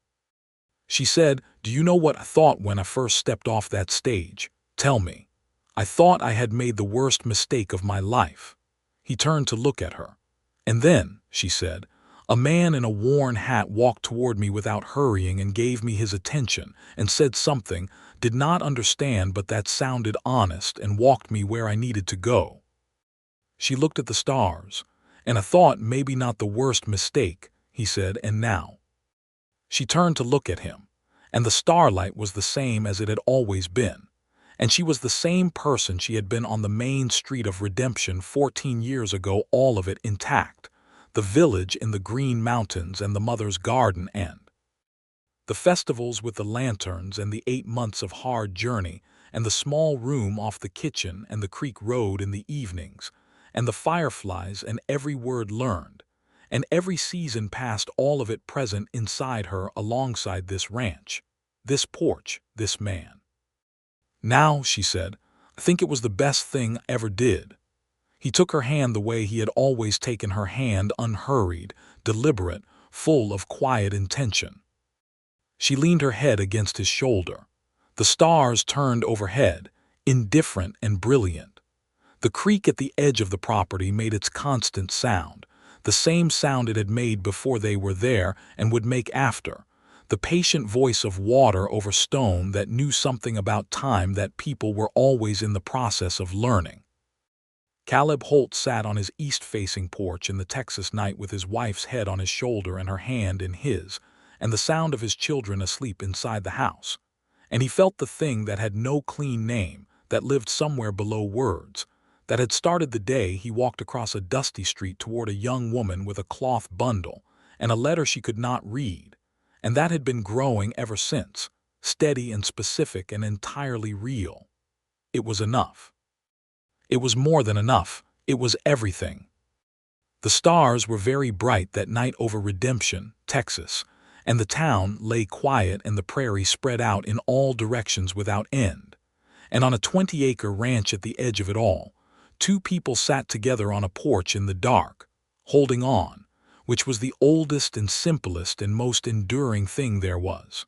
She said, "Do you know what I thought when I first stepped off that stage? Tell me." "I thought I had made the worst mistake of my life." He turned to look at her. "And then," she said, "a man in a worn hat walked toward me without hurrying and gave me his attention and said something, did not understand, but that sounded honest, and walked me where I needed to go." She looked at the stars. "And I thought maybe not the worst mistake," he said, "and now." She turned to look at him, and the starlight was the same as it had always been, and she was the same person she had been on the main street of Redemption 14 years ago, all of it intact, the village in the Green Mountains and the mother's garden and the festivals with the lanterns and the 8 months of hard journey and the small room off the kitchen and the creek road in the evenings and the fireflies and every word learned, and every season past, all of it present inside her alongside this ranch, this porch, this man. "Now," she said, "I think it was the best thing I ever did." He took her hand the way he had always taken her hand, unhurried, deliberate, full of quiet intention. She leaned her head against his shoulder. The stars turned overhead, indifferent and brilliant. The creek at the edge of the property made its constant sound, the same sound it had made before they were there and would make after, the patient voice of water over stone that knew something about time that people were always in the process of learning. Caleb Holt sat on his east-facing porch in the Texas night with his wife's head on his shoulder and her hand in his, and the sound of his children asleep inside the house. And he felt the thing that had no clean name, that lived somewhere below words, that had started the day he walked across a dusty street toward a young woman with a cloth bundle and a letter she could not read, and that had been growing ever since, steady and specific and entirely real. It was enough. It was more than enough. It was everything. The stars were very bright that night over Redemption, Texas, and the town lay quiet and the prairie spread out in all directions without end. And on a 20-acre ranch at the edge of it all, 2 people sat together on a porch in the dark, holding on, which was the oldest and simplest and most enduring thing there was.